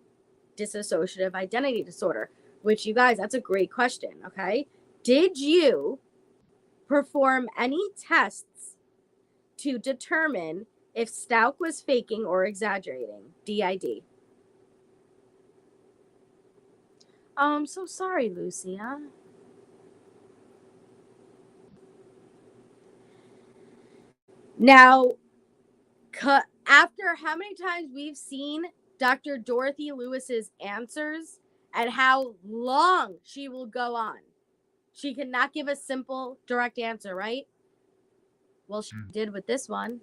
dissociative identity disorder? Which, you guys, that's a great question, okay? Did you perform any tests to determine if Stauch was faking or exaggerating DID? Oh, I'm so sorry, Lucia. Now, after how many times we've seen Dr. Dorothy Lewis's answers and how long she will go on, she cannot give a simple, direct answer, right? Well, she did with this one.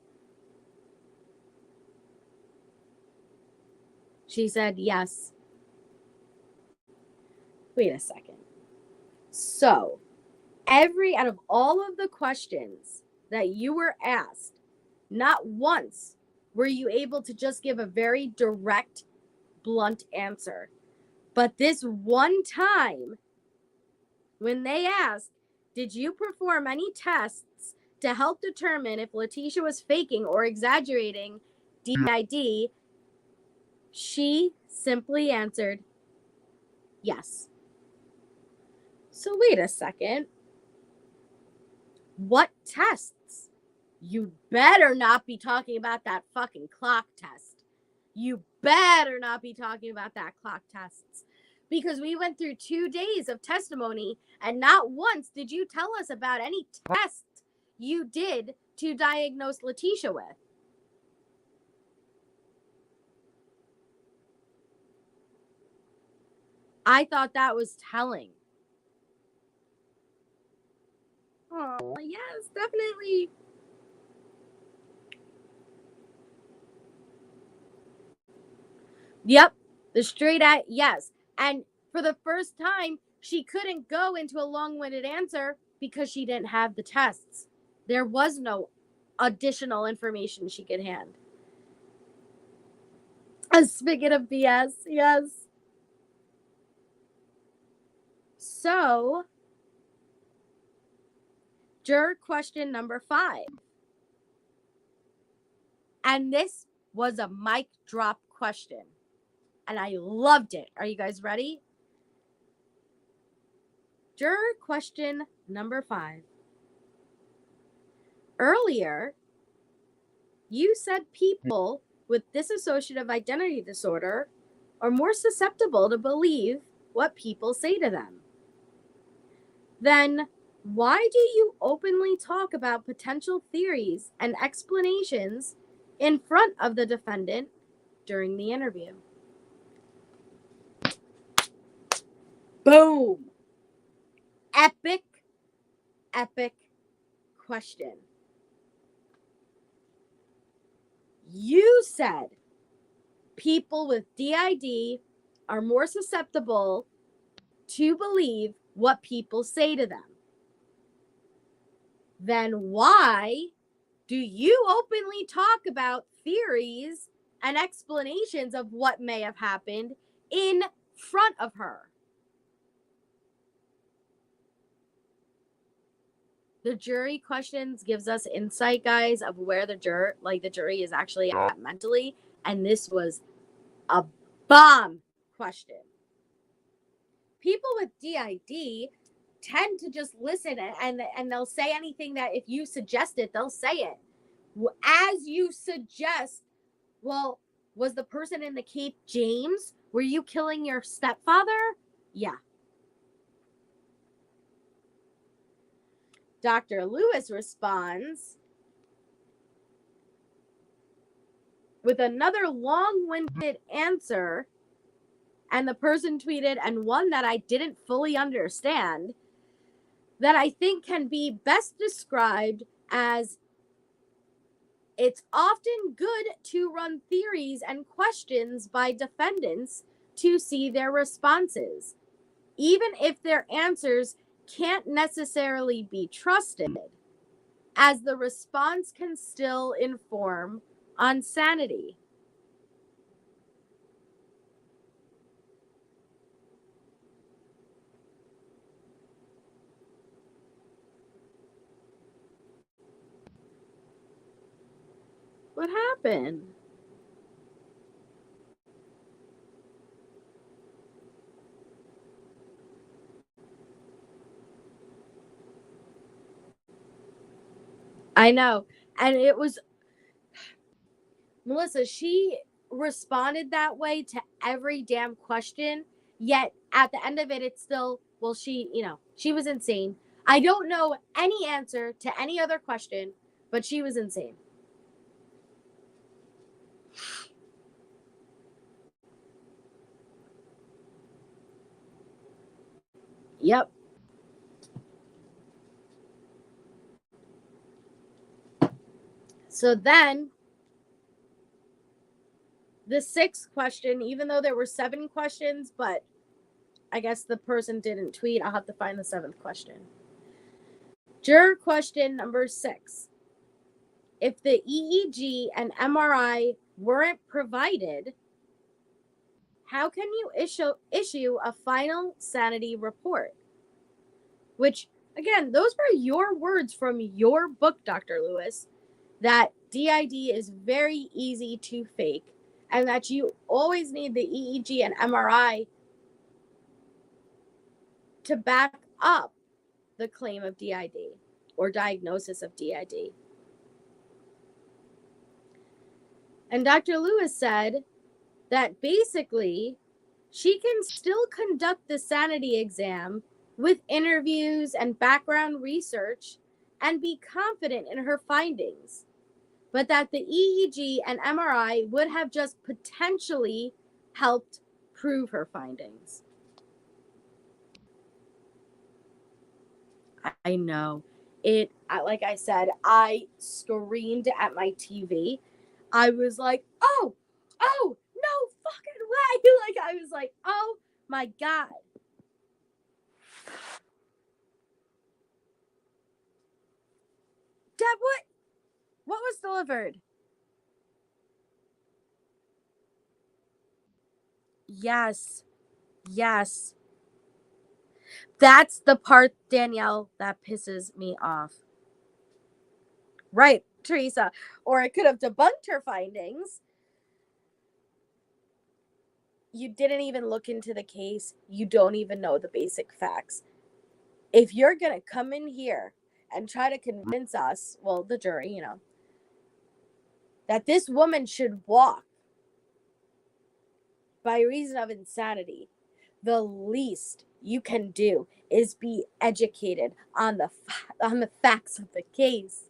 She said yes. Wait a second. So, out of all of the questions that you were asked, not once were you able to just give a very direct, blunt answer. But this one time, when they asked, did you perform any tests to help determine if Letecia was faking or exaggerating DID, she simply answered yes. So wait a second. What tests? You better not be talking about that fucking clock test. You better not be talking about that clock tests. Because we went through 2 days of testimony and not once did you tell us about any tests you did to diagnose Letecia with. I thought that was telling. Oh, yes, definitely. Yep, the straight at yes. And for the first time, she couldn't go into a long-winded answer because she didn't have the tests. There was no additional information she could hand. A spigot of BS, yes. So, juror question number 5. And this was a mic drop question. And I loved it. Are you guys ready? Juror question number 5. Earlier, you said people with dissociative identity disorder are more susceptible to believe what people say to them. Then why do you openly talk about potential theories and explanations in front of the defendant during the interview? Boom. Epic question. You said people with DID are more susceptible to believe what people say to them. Then why do you openly talk about theories and explanations of what may have happened in front of her? The jury questions gives us insight, guys, of where the jury is actually at mentally, and this was a bomb question. People with DID tend to just listen and they'll say anything that if you suggest it, they'll say it. As you suggest, well, was the person in the Cape James? Were you killing your stepfather? Yeah. Dr. Lewis responds with another long-winded answer, and the person tweeted, and one that I didn't fully understand, that I think can be best described as, it's often good to run theories and questions by defendants to see their responses, even if their answers can't necessarily be trusted, as the response can still inform on sanity. What happened? I know. And it was Melissa, she responded that way to every damn question, yet at the end of it, it's still, well, she was insane. I don't know any answer to any other question, but she was insane. Yep. So then, the sixth question, even though there were 7 questions, but I guess the person didn't tweet, I'll have to find the 7th question. Juror question number 6. If the EEG and MRI weren't provided, how can you issue a final sanity report? Which, again, those were your words from your book, Dr. Lewis, that DID is very easy to fake and that you always need the EEG and MRI to back up the claim of DID or diagnosis of DID. And Dr. Lewis said that basically she can still conduct the sanity exam with interviews and background research and be confident in her findings, but that the EEG and MRI would have just potentially helped prove her findings. I know. Like I said, I screamed at my TV. I was like, oh, no fucking way. Like, I was like, oh my God. Deb, what was delivered? Yes. That's the part, Danielle, that pisses me off. Right, Teresa. Or it could have debunked her findings. You didn't even look into the case. You don't even know the basic facts. If you're going to come in here and try to convince us, well, the jury, that this woman should walk by reason of insanity, the least you can do is be educated on the facts of the case.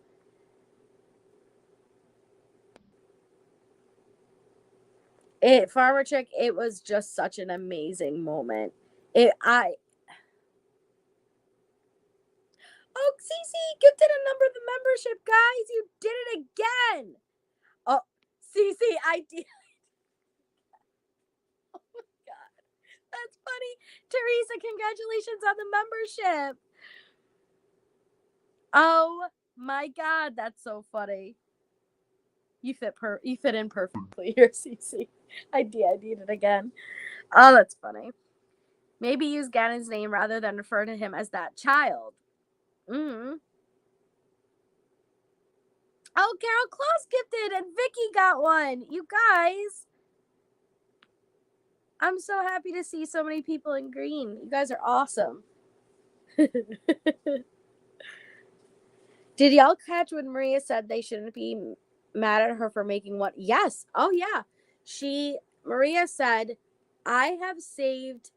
Farmer Chick, it was just such an amazing moment. Oh, Cece gifted a number of the membership, guys. You did it again. Oh, Cece, I did. Oh my God, that's funny. Teresa, congratulations on the membership. Oh my God, that's so funny. You fit in perfectly here, Cece. I did it again. Oh, that's funny. Maybe use Gannon's name rather than refer to him as that child. Oh, Carol Claus gifted and Vicky got one. You guys. I'm so happy to see so many people in green. You guys are awesome. Did y'all catch when Maria said they shouldn't be mad at her for making one? Yes. Oh, yeah. Maria said, I have saved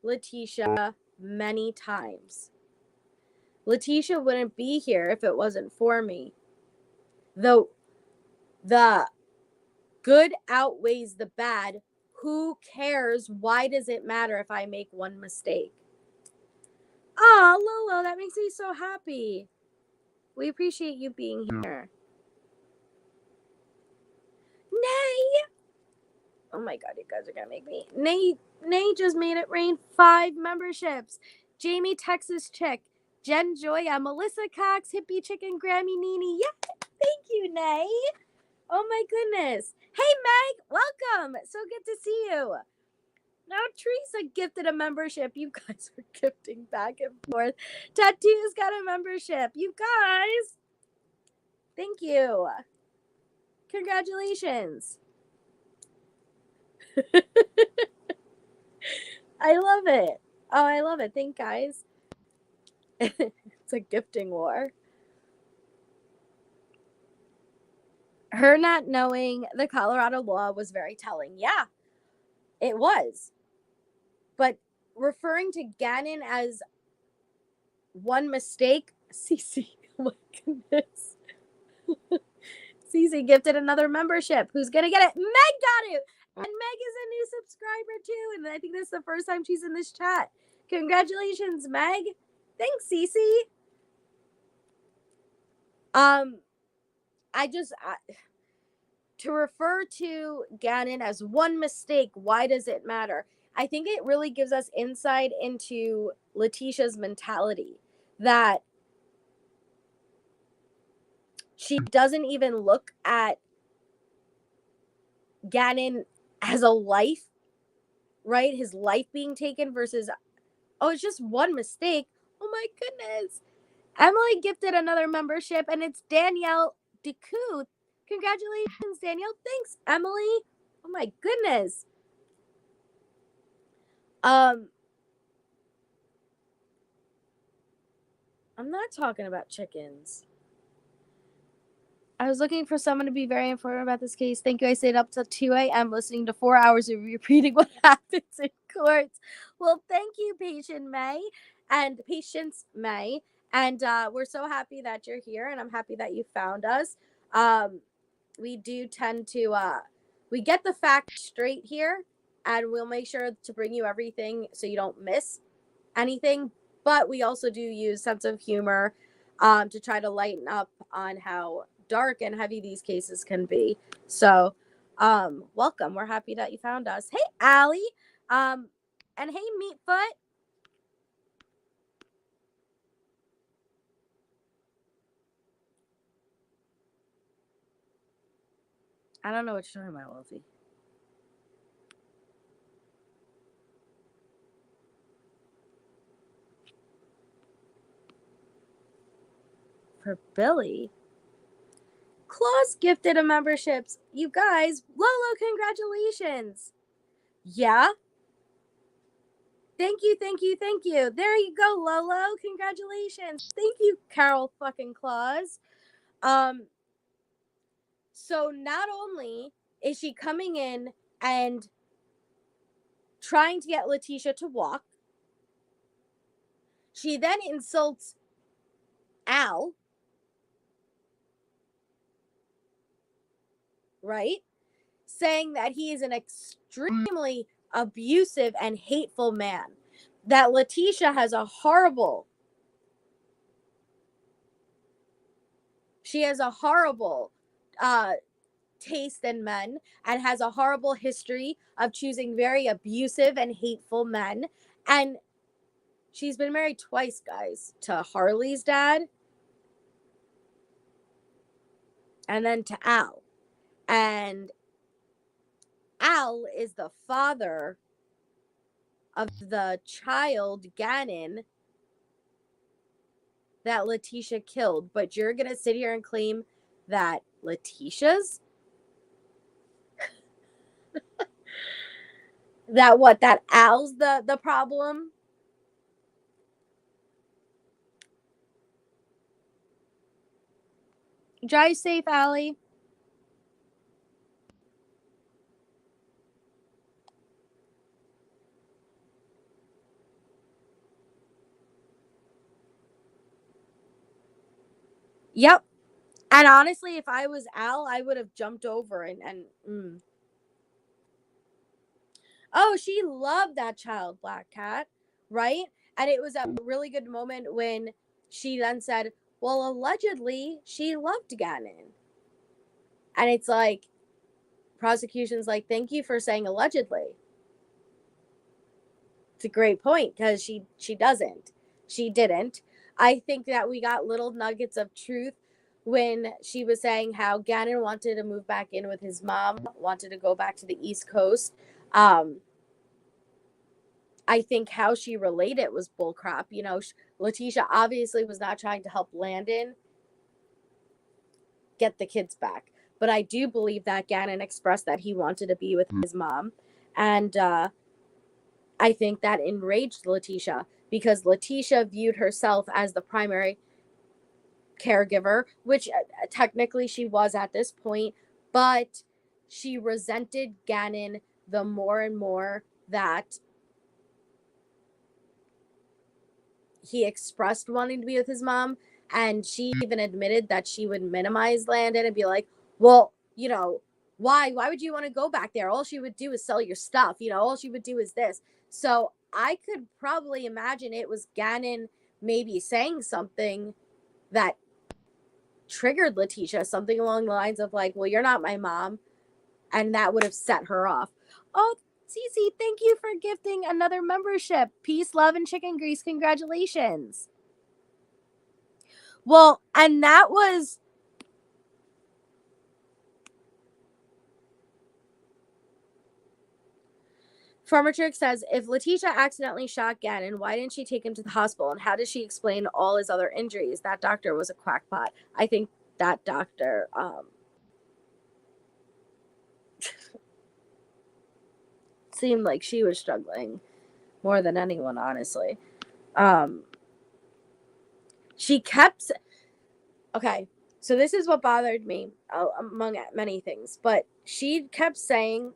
Letecia many times. Letecia wouldn't be here if it wasn't for me. Though the good outweighs the bad. Who cares? Why does it matter if I make one mistake? Oh, Lolo, that makes me so happy. We appreciate you being here. Nay! Oh my god, you guys are gonna make me. Nay just made it rain 5 memberships. Jamie, Texas Chick, Jen Joya, Melissa Cox, Hippie Chicken, Grammy Nini. Yeah, thank you, Nay. Oh my goodness. Hey, Meg, welcome. So good to see you. Now, Teresa gifted a membership. You guys are gifting back and forth. Tattoo's got a membership. You guys. Thank you. Congratulations. I love it. Oh, I love it. Thank guys. It's a gifting war. Her not knowing the Colorado law was very telling. Yeah, it was. But referring to Gannon as one mistake, Cece, oh my goodness. Cece gifted another membership. Who's going to get it? Meg got it. And Meg is a new subscriber too. And I think this is the first time she's in this chat. Congratulations, Meg. Thanks, Cece. To refer to Gannon as one mistake, why does it matter? I think it really gives us insight into Letecia's mentality, that she doesn't even look at Gannon as a life, right? His life being taken versus, oh, it's just one mistake. Oh my goodness. Emily gifted another membership, and it's Danielle DeCouth. Congratulations, Danielle. Thanks, Emily. Oh my goodness. I'm not talking about chickens. I was looking for someone to be very informed about this case. Thank you. I stayed up till 2 a.m. listening to 4 hours of repeating what happens in courts. Well, thank you, Patience May. And we're so happy that you're here, and I'm happy that you found us. We do tend to, we get the facts straight here, and we'll make sure to bring you everything so you don't miss anything. But we also do use sense of humor to try to lighten up on how dark and heavy these cases can be. So welcome. We're happy that you found us. Hey, Allie. And hey, Meatfoot. I don't know what you're talking about, Wolfie. For Billy. Claus gifted a memberships. You guys, Lolo, congratulations. Yeah. Thank you. There you go, Lolo. Congratulations. Thank you, Carol fucking Claus. So not only is she coming in and trying to get Letecia to walk, she then insults Al, right? Saying that he is an extremely abusive and hateful man. That Letecia has a horrible taste in men and has a horrible history of choosing very abusive and hateful men. And she's been married twice, guys, to Harley's dad and then to Al. And Al is the father of the child, Gannon, that Letecia killed. But you're going to sit here and claim that Letecia's? That Al's the problem? Drive safe, Allie. Yep. And honestly, if I was Al, I would have jumped over and. Oh, she loved that child, Black Cat, right? And it was a really good moment when she then said, well, allegedly, she loved Gannon. And it's like, prosecution's like, thank you for saying allegedly. It's a great point because she doesn't. She didn't. I think that we got little nuggets of truth when she was saying how Gannon wanted to move back in with his mom, wanted to go back to the East Coast. I think how she related was bullcrap. You know, Letecia obviously was not trying to help Landon get the kids back. But I do believe that Gannon expressed that he wanted to be with his mom. And I think that enraged Letecia because Letecia viewed herself as the primary caregiver, which technically she was at this point. But she resented Gannon the more and more that he expressed wanting to be with his mom, and she even admitted that she would minimize Landon and be like, well, you know, why would you want to go back there? All she would do is sell your stuff, you know, all she would do is this. So I could probably imagine it was Gannon maybe saying something that triggered Letecia, something along the lines of like, well, you're not my mom, and that would have set her off. Oh, Cece, thank you for gifting another membership. Peace, love, and chicken grease. Congratulations. Well, and that was Farmer Trick says, if Letecia accidentally shot Gannon, why didn't she take him to the hospital? And how does she explain all his other injuries? That doctor was a quackpot. I think that doctor seemed like she was struggling more than anyone, honestly. She kept okay, so this is what bothered me among many things, but she kept saying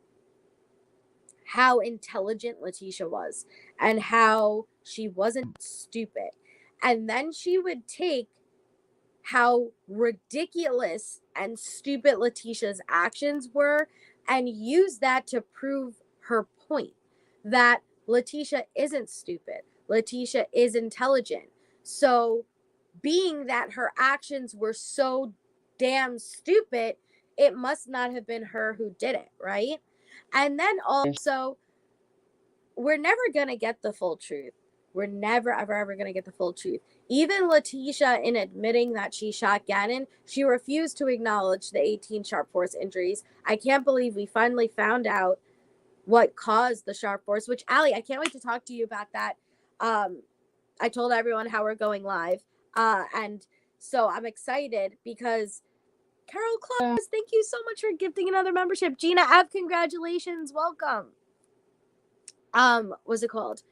how intelligent Letecia was and how she wasn't stupid. And then she would take how ridiculous and stupid Leticia's actions were and use that to prove her point that Letecia isn't stupid. Letecia is intelligent. So, being that her actions were so damn stupid, it must not have been her who did it, right? And then also, we're never going to get the full truth. We're never, ever, ever going to get the full truth. Even Letecia, in admitting that she shot Gannon, she refused to acknowledge the 18 sharp force injuries. I can't believe we finally found out what caused the sharp force, which, Allie, I can't wait to talk to you about that. I told everyone how we're going live. And so I'm excited because Carol Claus, thank you so much for gifting another membership. Gina F, congratulations. Welcome. What's it called?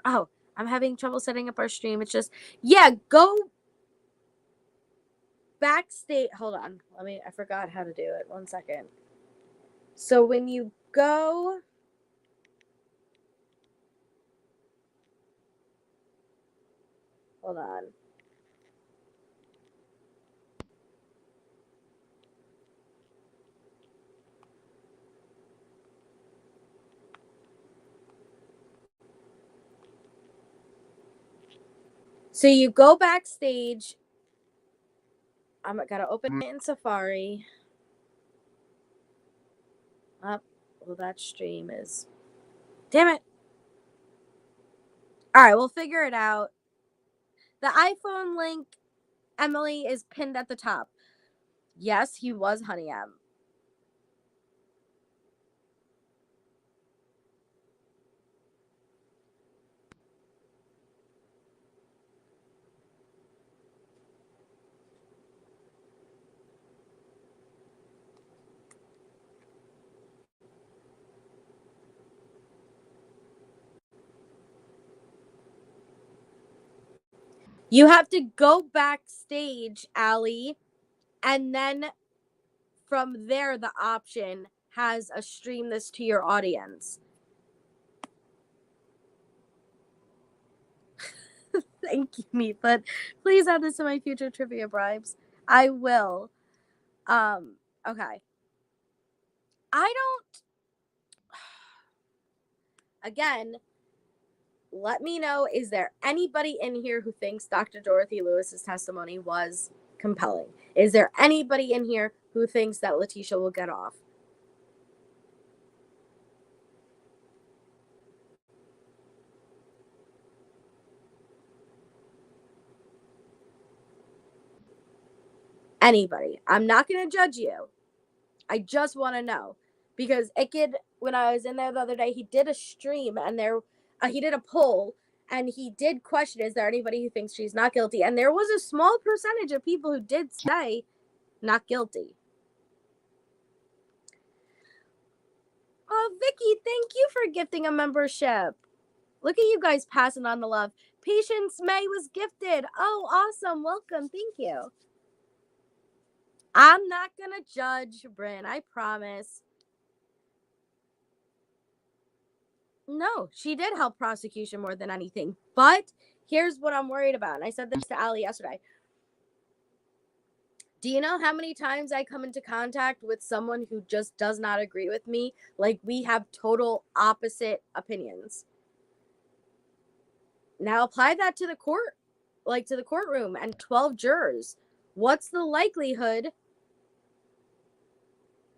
Oh, I'm having trouble setting up our stream. It's just, yeah, go backstage. Hold on. I forgot how to do it. 1 second. So when you go, hold on. So you go backstage. I'm gotta open it in Safari. Up. Well, that stream is. Damn it. All right, we'll figure it out. The iPhone link, Emily, is pinned at the top. Yes, he was Honey M. You have to go backstage, Allie, and then from there the option has a stream this to your audience. Thank you, Meat, but please add this to my future trivia bribes. I will. Okay. I don't. Again, let me know, is there anybody in here who thinks Dr. Dorothy Lewis's testimony was compelling? Is there anybody in here who thinks that Letecia will get off? Anybody. I'm not going to judge you. I just want to know. Because Ikid, when I was in there the other day, he did a stream and he did a poll and he did question, is there anybody who thinks she's not guilty? And there was a small percentage of people who did say not guilty. Oh, Vicky, thank you for gifting a membership. Look at you guys passing on the love. Patience May was gifted. Oh, awesome. Welcome. Thank you. I'm not going to judge, Bryn. I promise. No, she did help prosecution more than anything. But here's what I'm worried about. And I said this to Allie yesterday. Do you know how many times I come into contact with someone who just does not agree with me? Like, we have total opposite opinions. Now apply that to the court, like to the courtroom and 12 jurors. What's the likelihood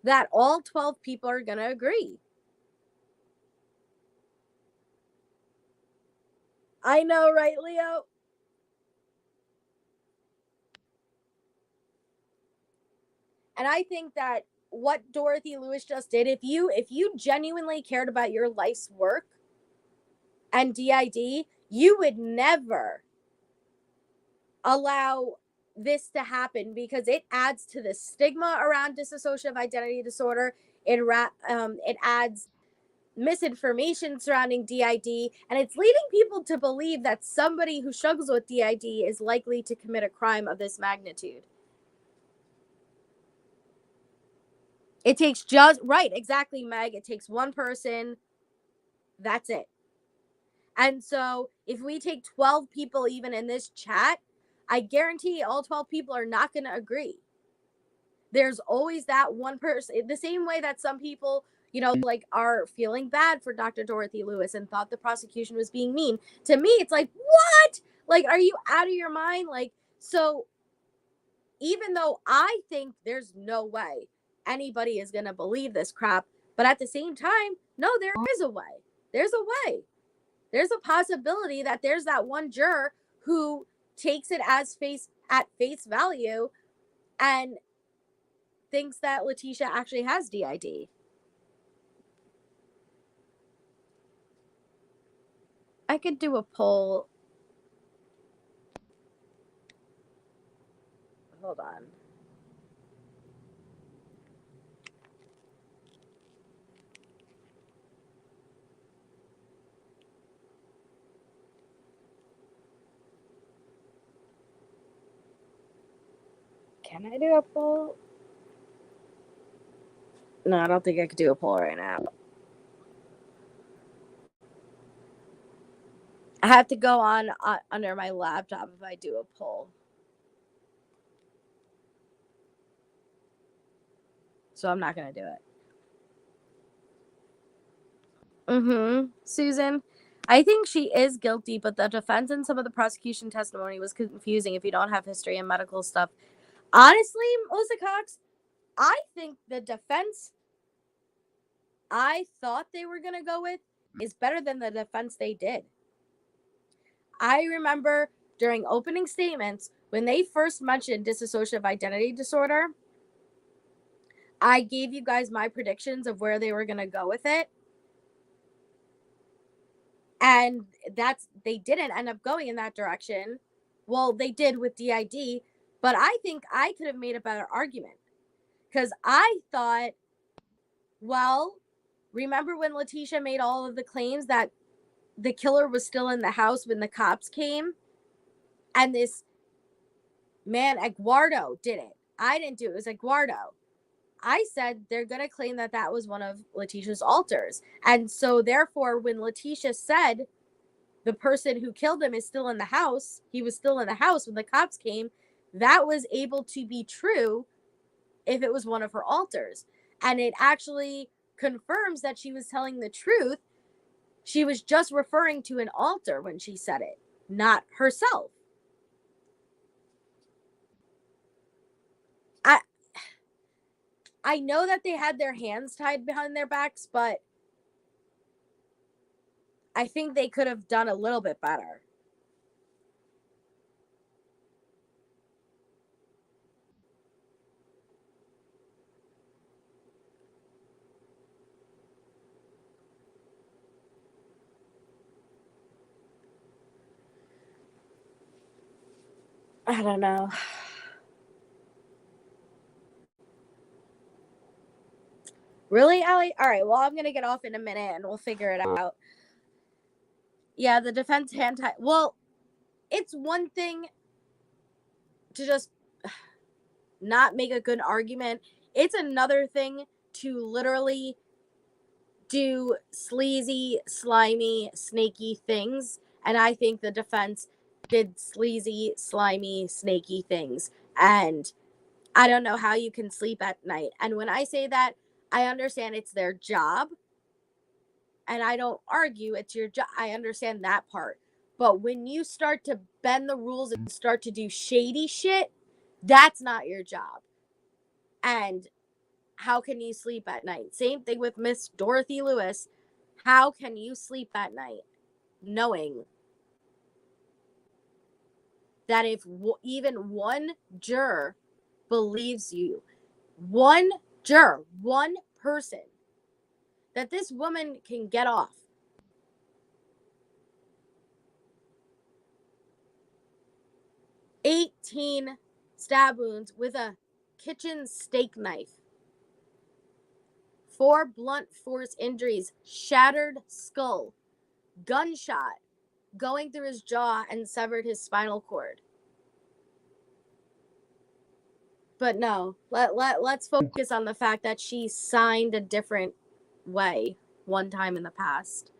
that all 12 people are going to agree? I know, right, Leo? And I think that what Dorothy Lewis just did, if you genuinely cared about your life's work and DID, you would never allow this to happen, because it adds to the stigma around dissociative identity disorder. It adds misinformation surrounding DID, and it's leading people to believe that somebody who struggles with DID is likely to commit a crime of this magnitude. It takes exactly, Meg. It takes one person. That's it. And so if we take 12 people even in this chat, I guarantee all 12 people are not going to agree. There's always that one person, the same way that some people, like, are feeling bad for Dr. Dorothy Lewis and thought the prosecution was being mean. To me, it's like, what? Like, are you out of your mind? Like, so even though I think there's no way anybody is going to believe this crap, but at the same time, no, there is a way. There's a way. There's a possibility that there's that one juror who takes it at face value and thinks that Letecia actually has DID. I could do a poll. Hold on. Can I do a poll? No, I don't think I could do a poll right now. I have to go on under my laptop if I do a poll. So I'm not going to do it. Susan, I think she is guilty, but the defense and some of the prosecution testimony was confusing if you don't have history and medical stuff. Honestly, Melissa Cox, I think the defense I thought they were going to go with is better than the defense they did. I remember during opening statements, when they first mentioned dissociative identity disorder, I gave you guys my predictions of where they were going to go with it. And they didn't end up going in that direction. Well, they did with DID, but I think I could have made a better argument. Because I thought, well, remember when Letecia made all of the claims that the killer was still in the house when the cops came? And this man, Eduardo, did it. I didn't do it. It was Eduardo. I said they're going to claim that that was one of Letecia's alters. And so, therefore, when Letecia said the person who killed him is still in the house, he was still in the house when the cops came, that was able to be true if it was one of her alters. And it actually confirms that she was telling the truth. She was just referring to an altar when she said it, not herself. I know that they had their hands tied behind their backs, but I think they could have done a little bit better. I don't know. Really, Allie? All right, well, I'm going to get off in a minute and we'll figure it out. Yeah, the defense hand tie. Well, it's one thing to just not make a good argument. It's another thing to literally do sleazy, slimy, snaky things. And I think the defense did sleazy, slimy, snaky things. And I don't know how you can sleep at night. And when I say that, I understand it's their job. And I don't argue it's your job. I understand that part. But when you start to bend the rules and start to do shady shit, that's not your job. And how can you sleep at night? Same thing with Miss Dorothy Lewis. How can you sleep at night knowing that if even one juror believes you, one juror, one person, that this woman can get off? 18 stab wounds with a kitchen steak knife. 4 blunt force injuries, shattered skull, gunshot going through his jaw and severed his spinal cord. But no, let's focus on the fact that she signed a different way one time in the past.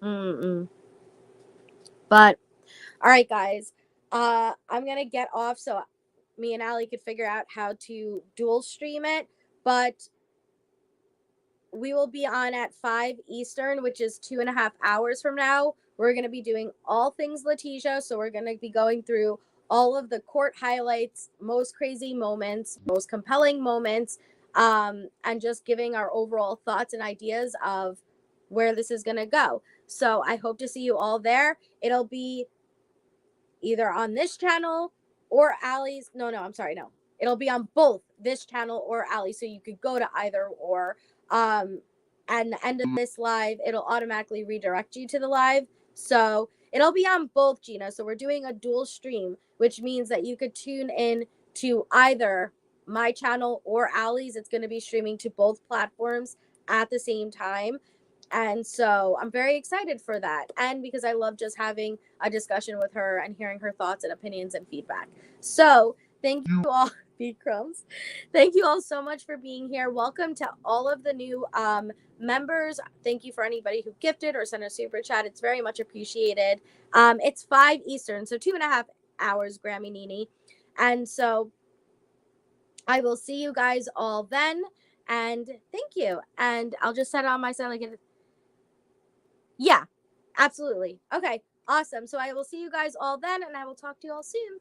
But all right, guys, I'm gonna get off so me and Allie could figure out how to dual stream it. But we will be on at 5 Eastern, which is 2.5 hours from now. We're going to be doing all things Letecia. So we're going to be going through all of the court highlights, most crazy moments, most compelling moments, and just giving our overall thoughts and ideas of where this is going to go. So I hope to see you all there. It'll be either on this channel or Allie's. No, I'm sorry. No, it'll be on both this channel or Allie. So you could go to either or. And the end of this live, it'll automatically redirect you to the live. So it'll be on both, Gina. So we're doing a dual stream, which means that you could tune in to either my channel or Allie's. It's going to be streaming to both platforms at the same time. And so I'm very excited for that. And because I love just having a discussion with her and hearing her thoughts and opinions and feedback. So thank you all. Beat crumbs. Thank you all so much for being here. Welcome to all of the new members. Thank you for anybody who gifted or sent a super chat. It's very much appreciated. It's 5 Eastern, so 2.5 hours, Grammy Nini. And so I will see you guys all then. And thank you. And I'll just set it on my side like it. Yeah, absolutely. Okay, awesome. So I will see you guys all then, and I will talk to you all soon.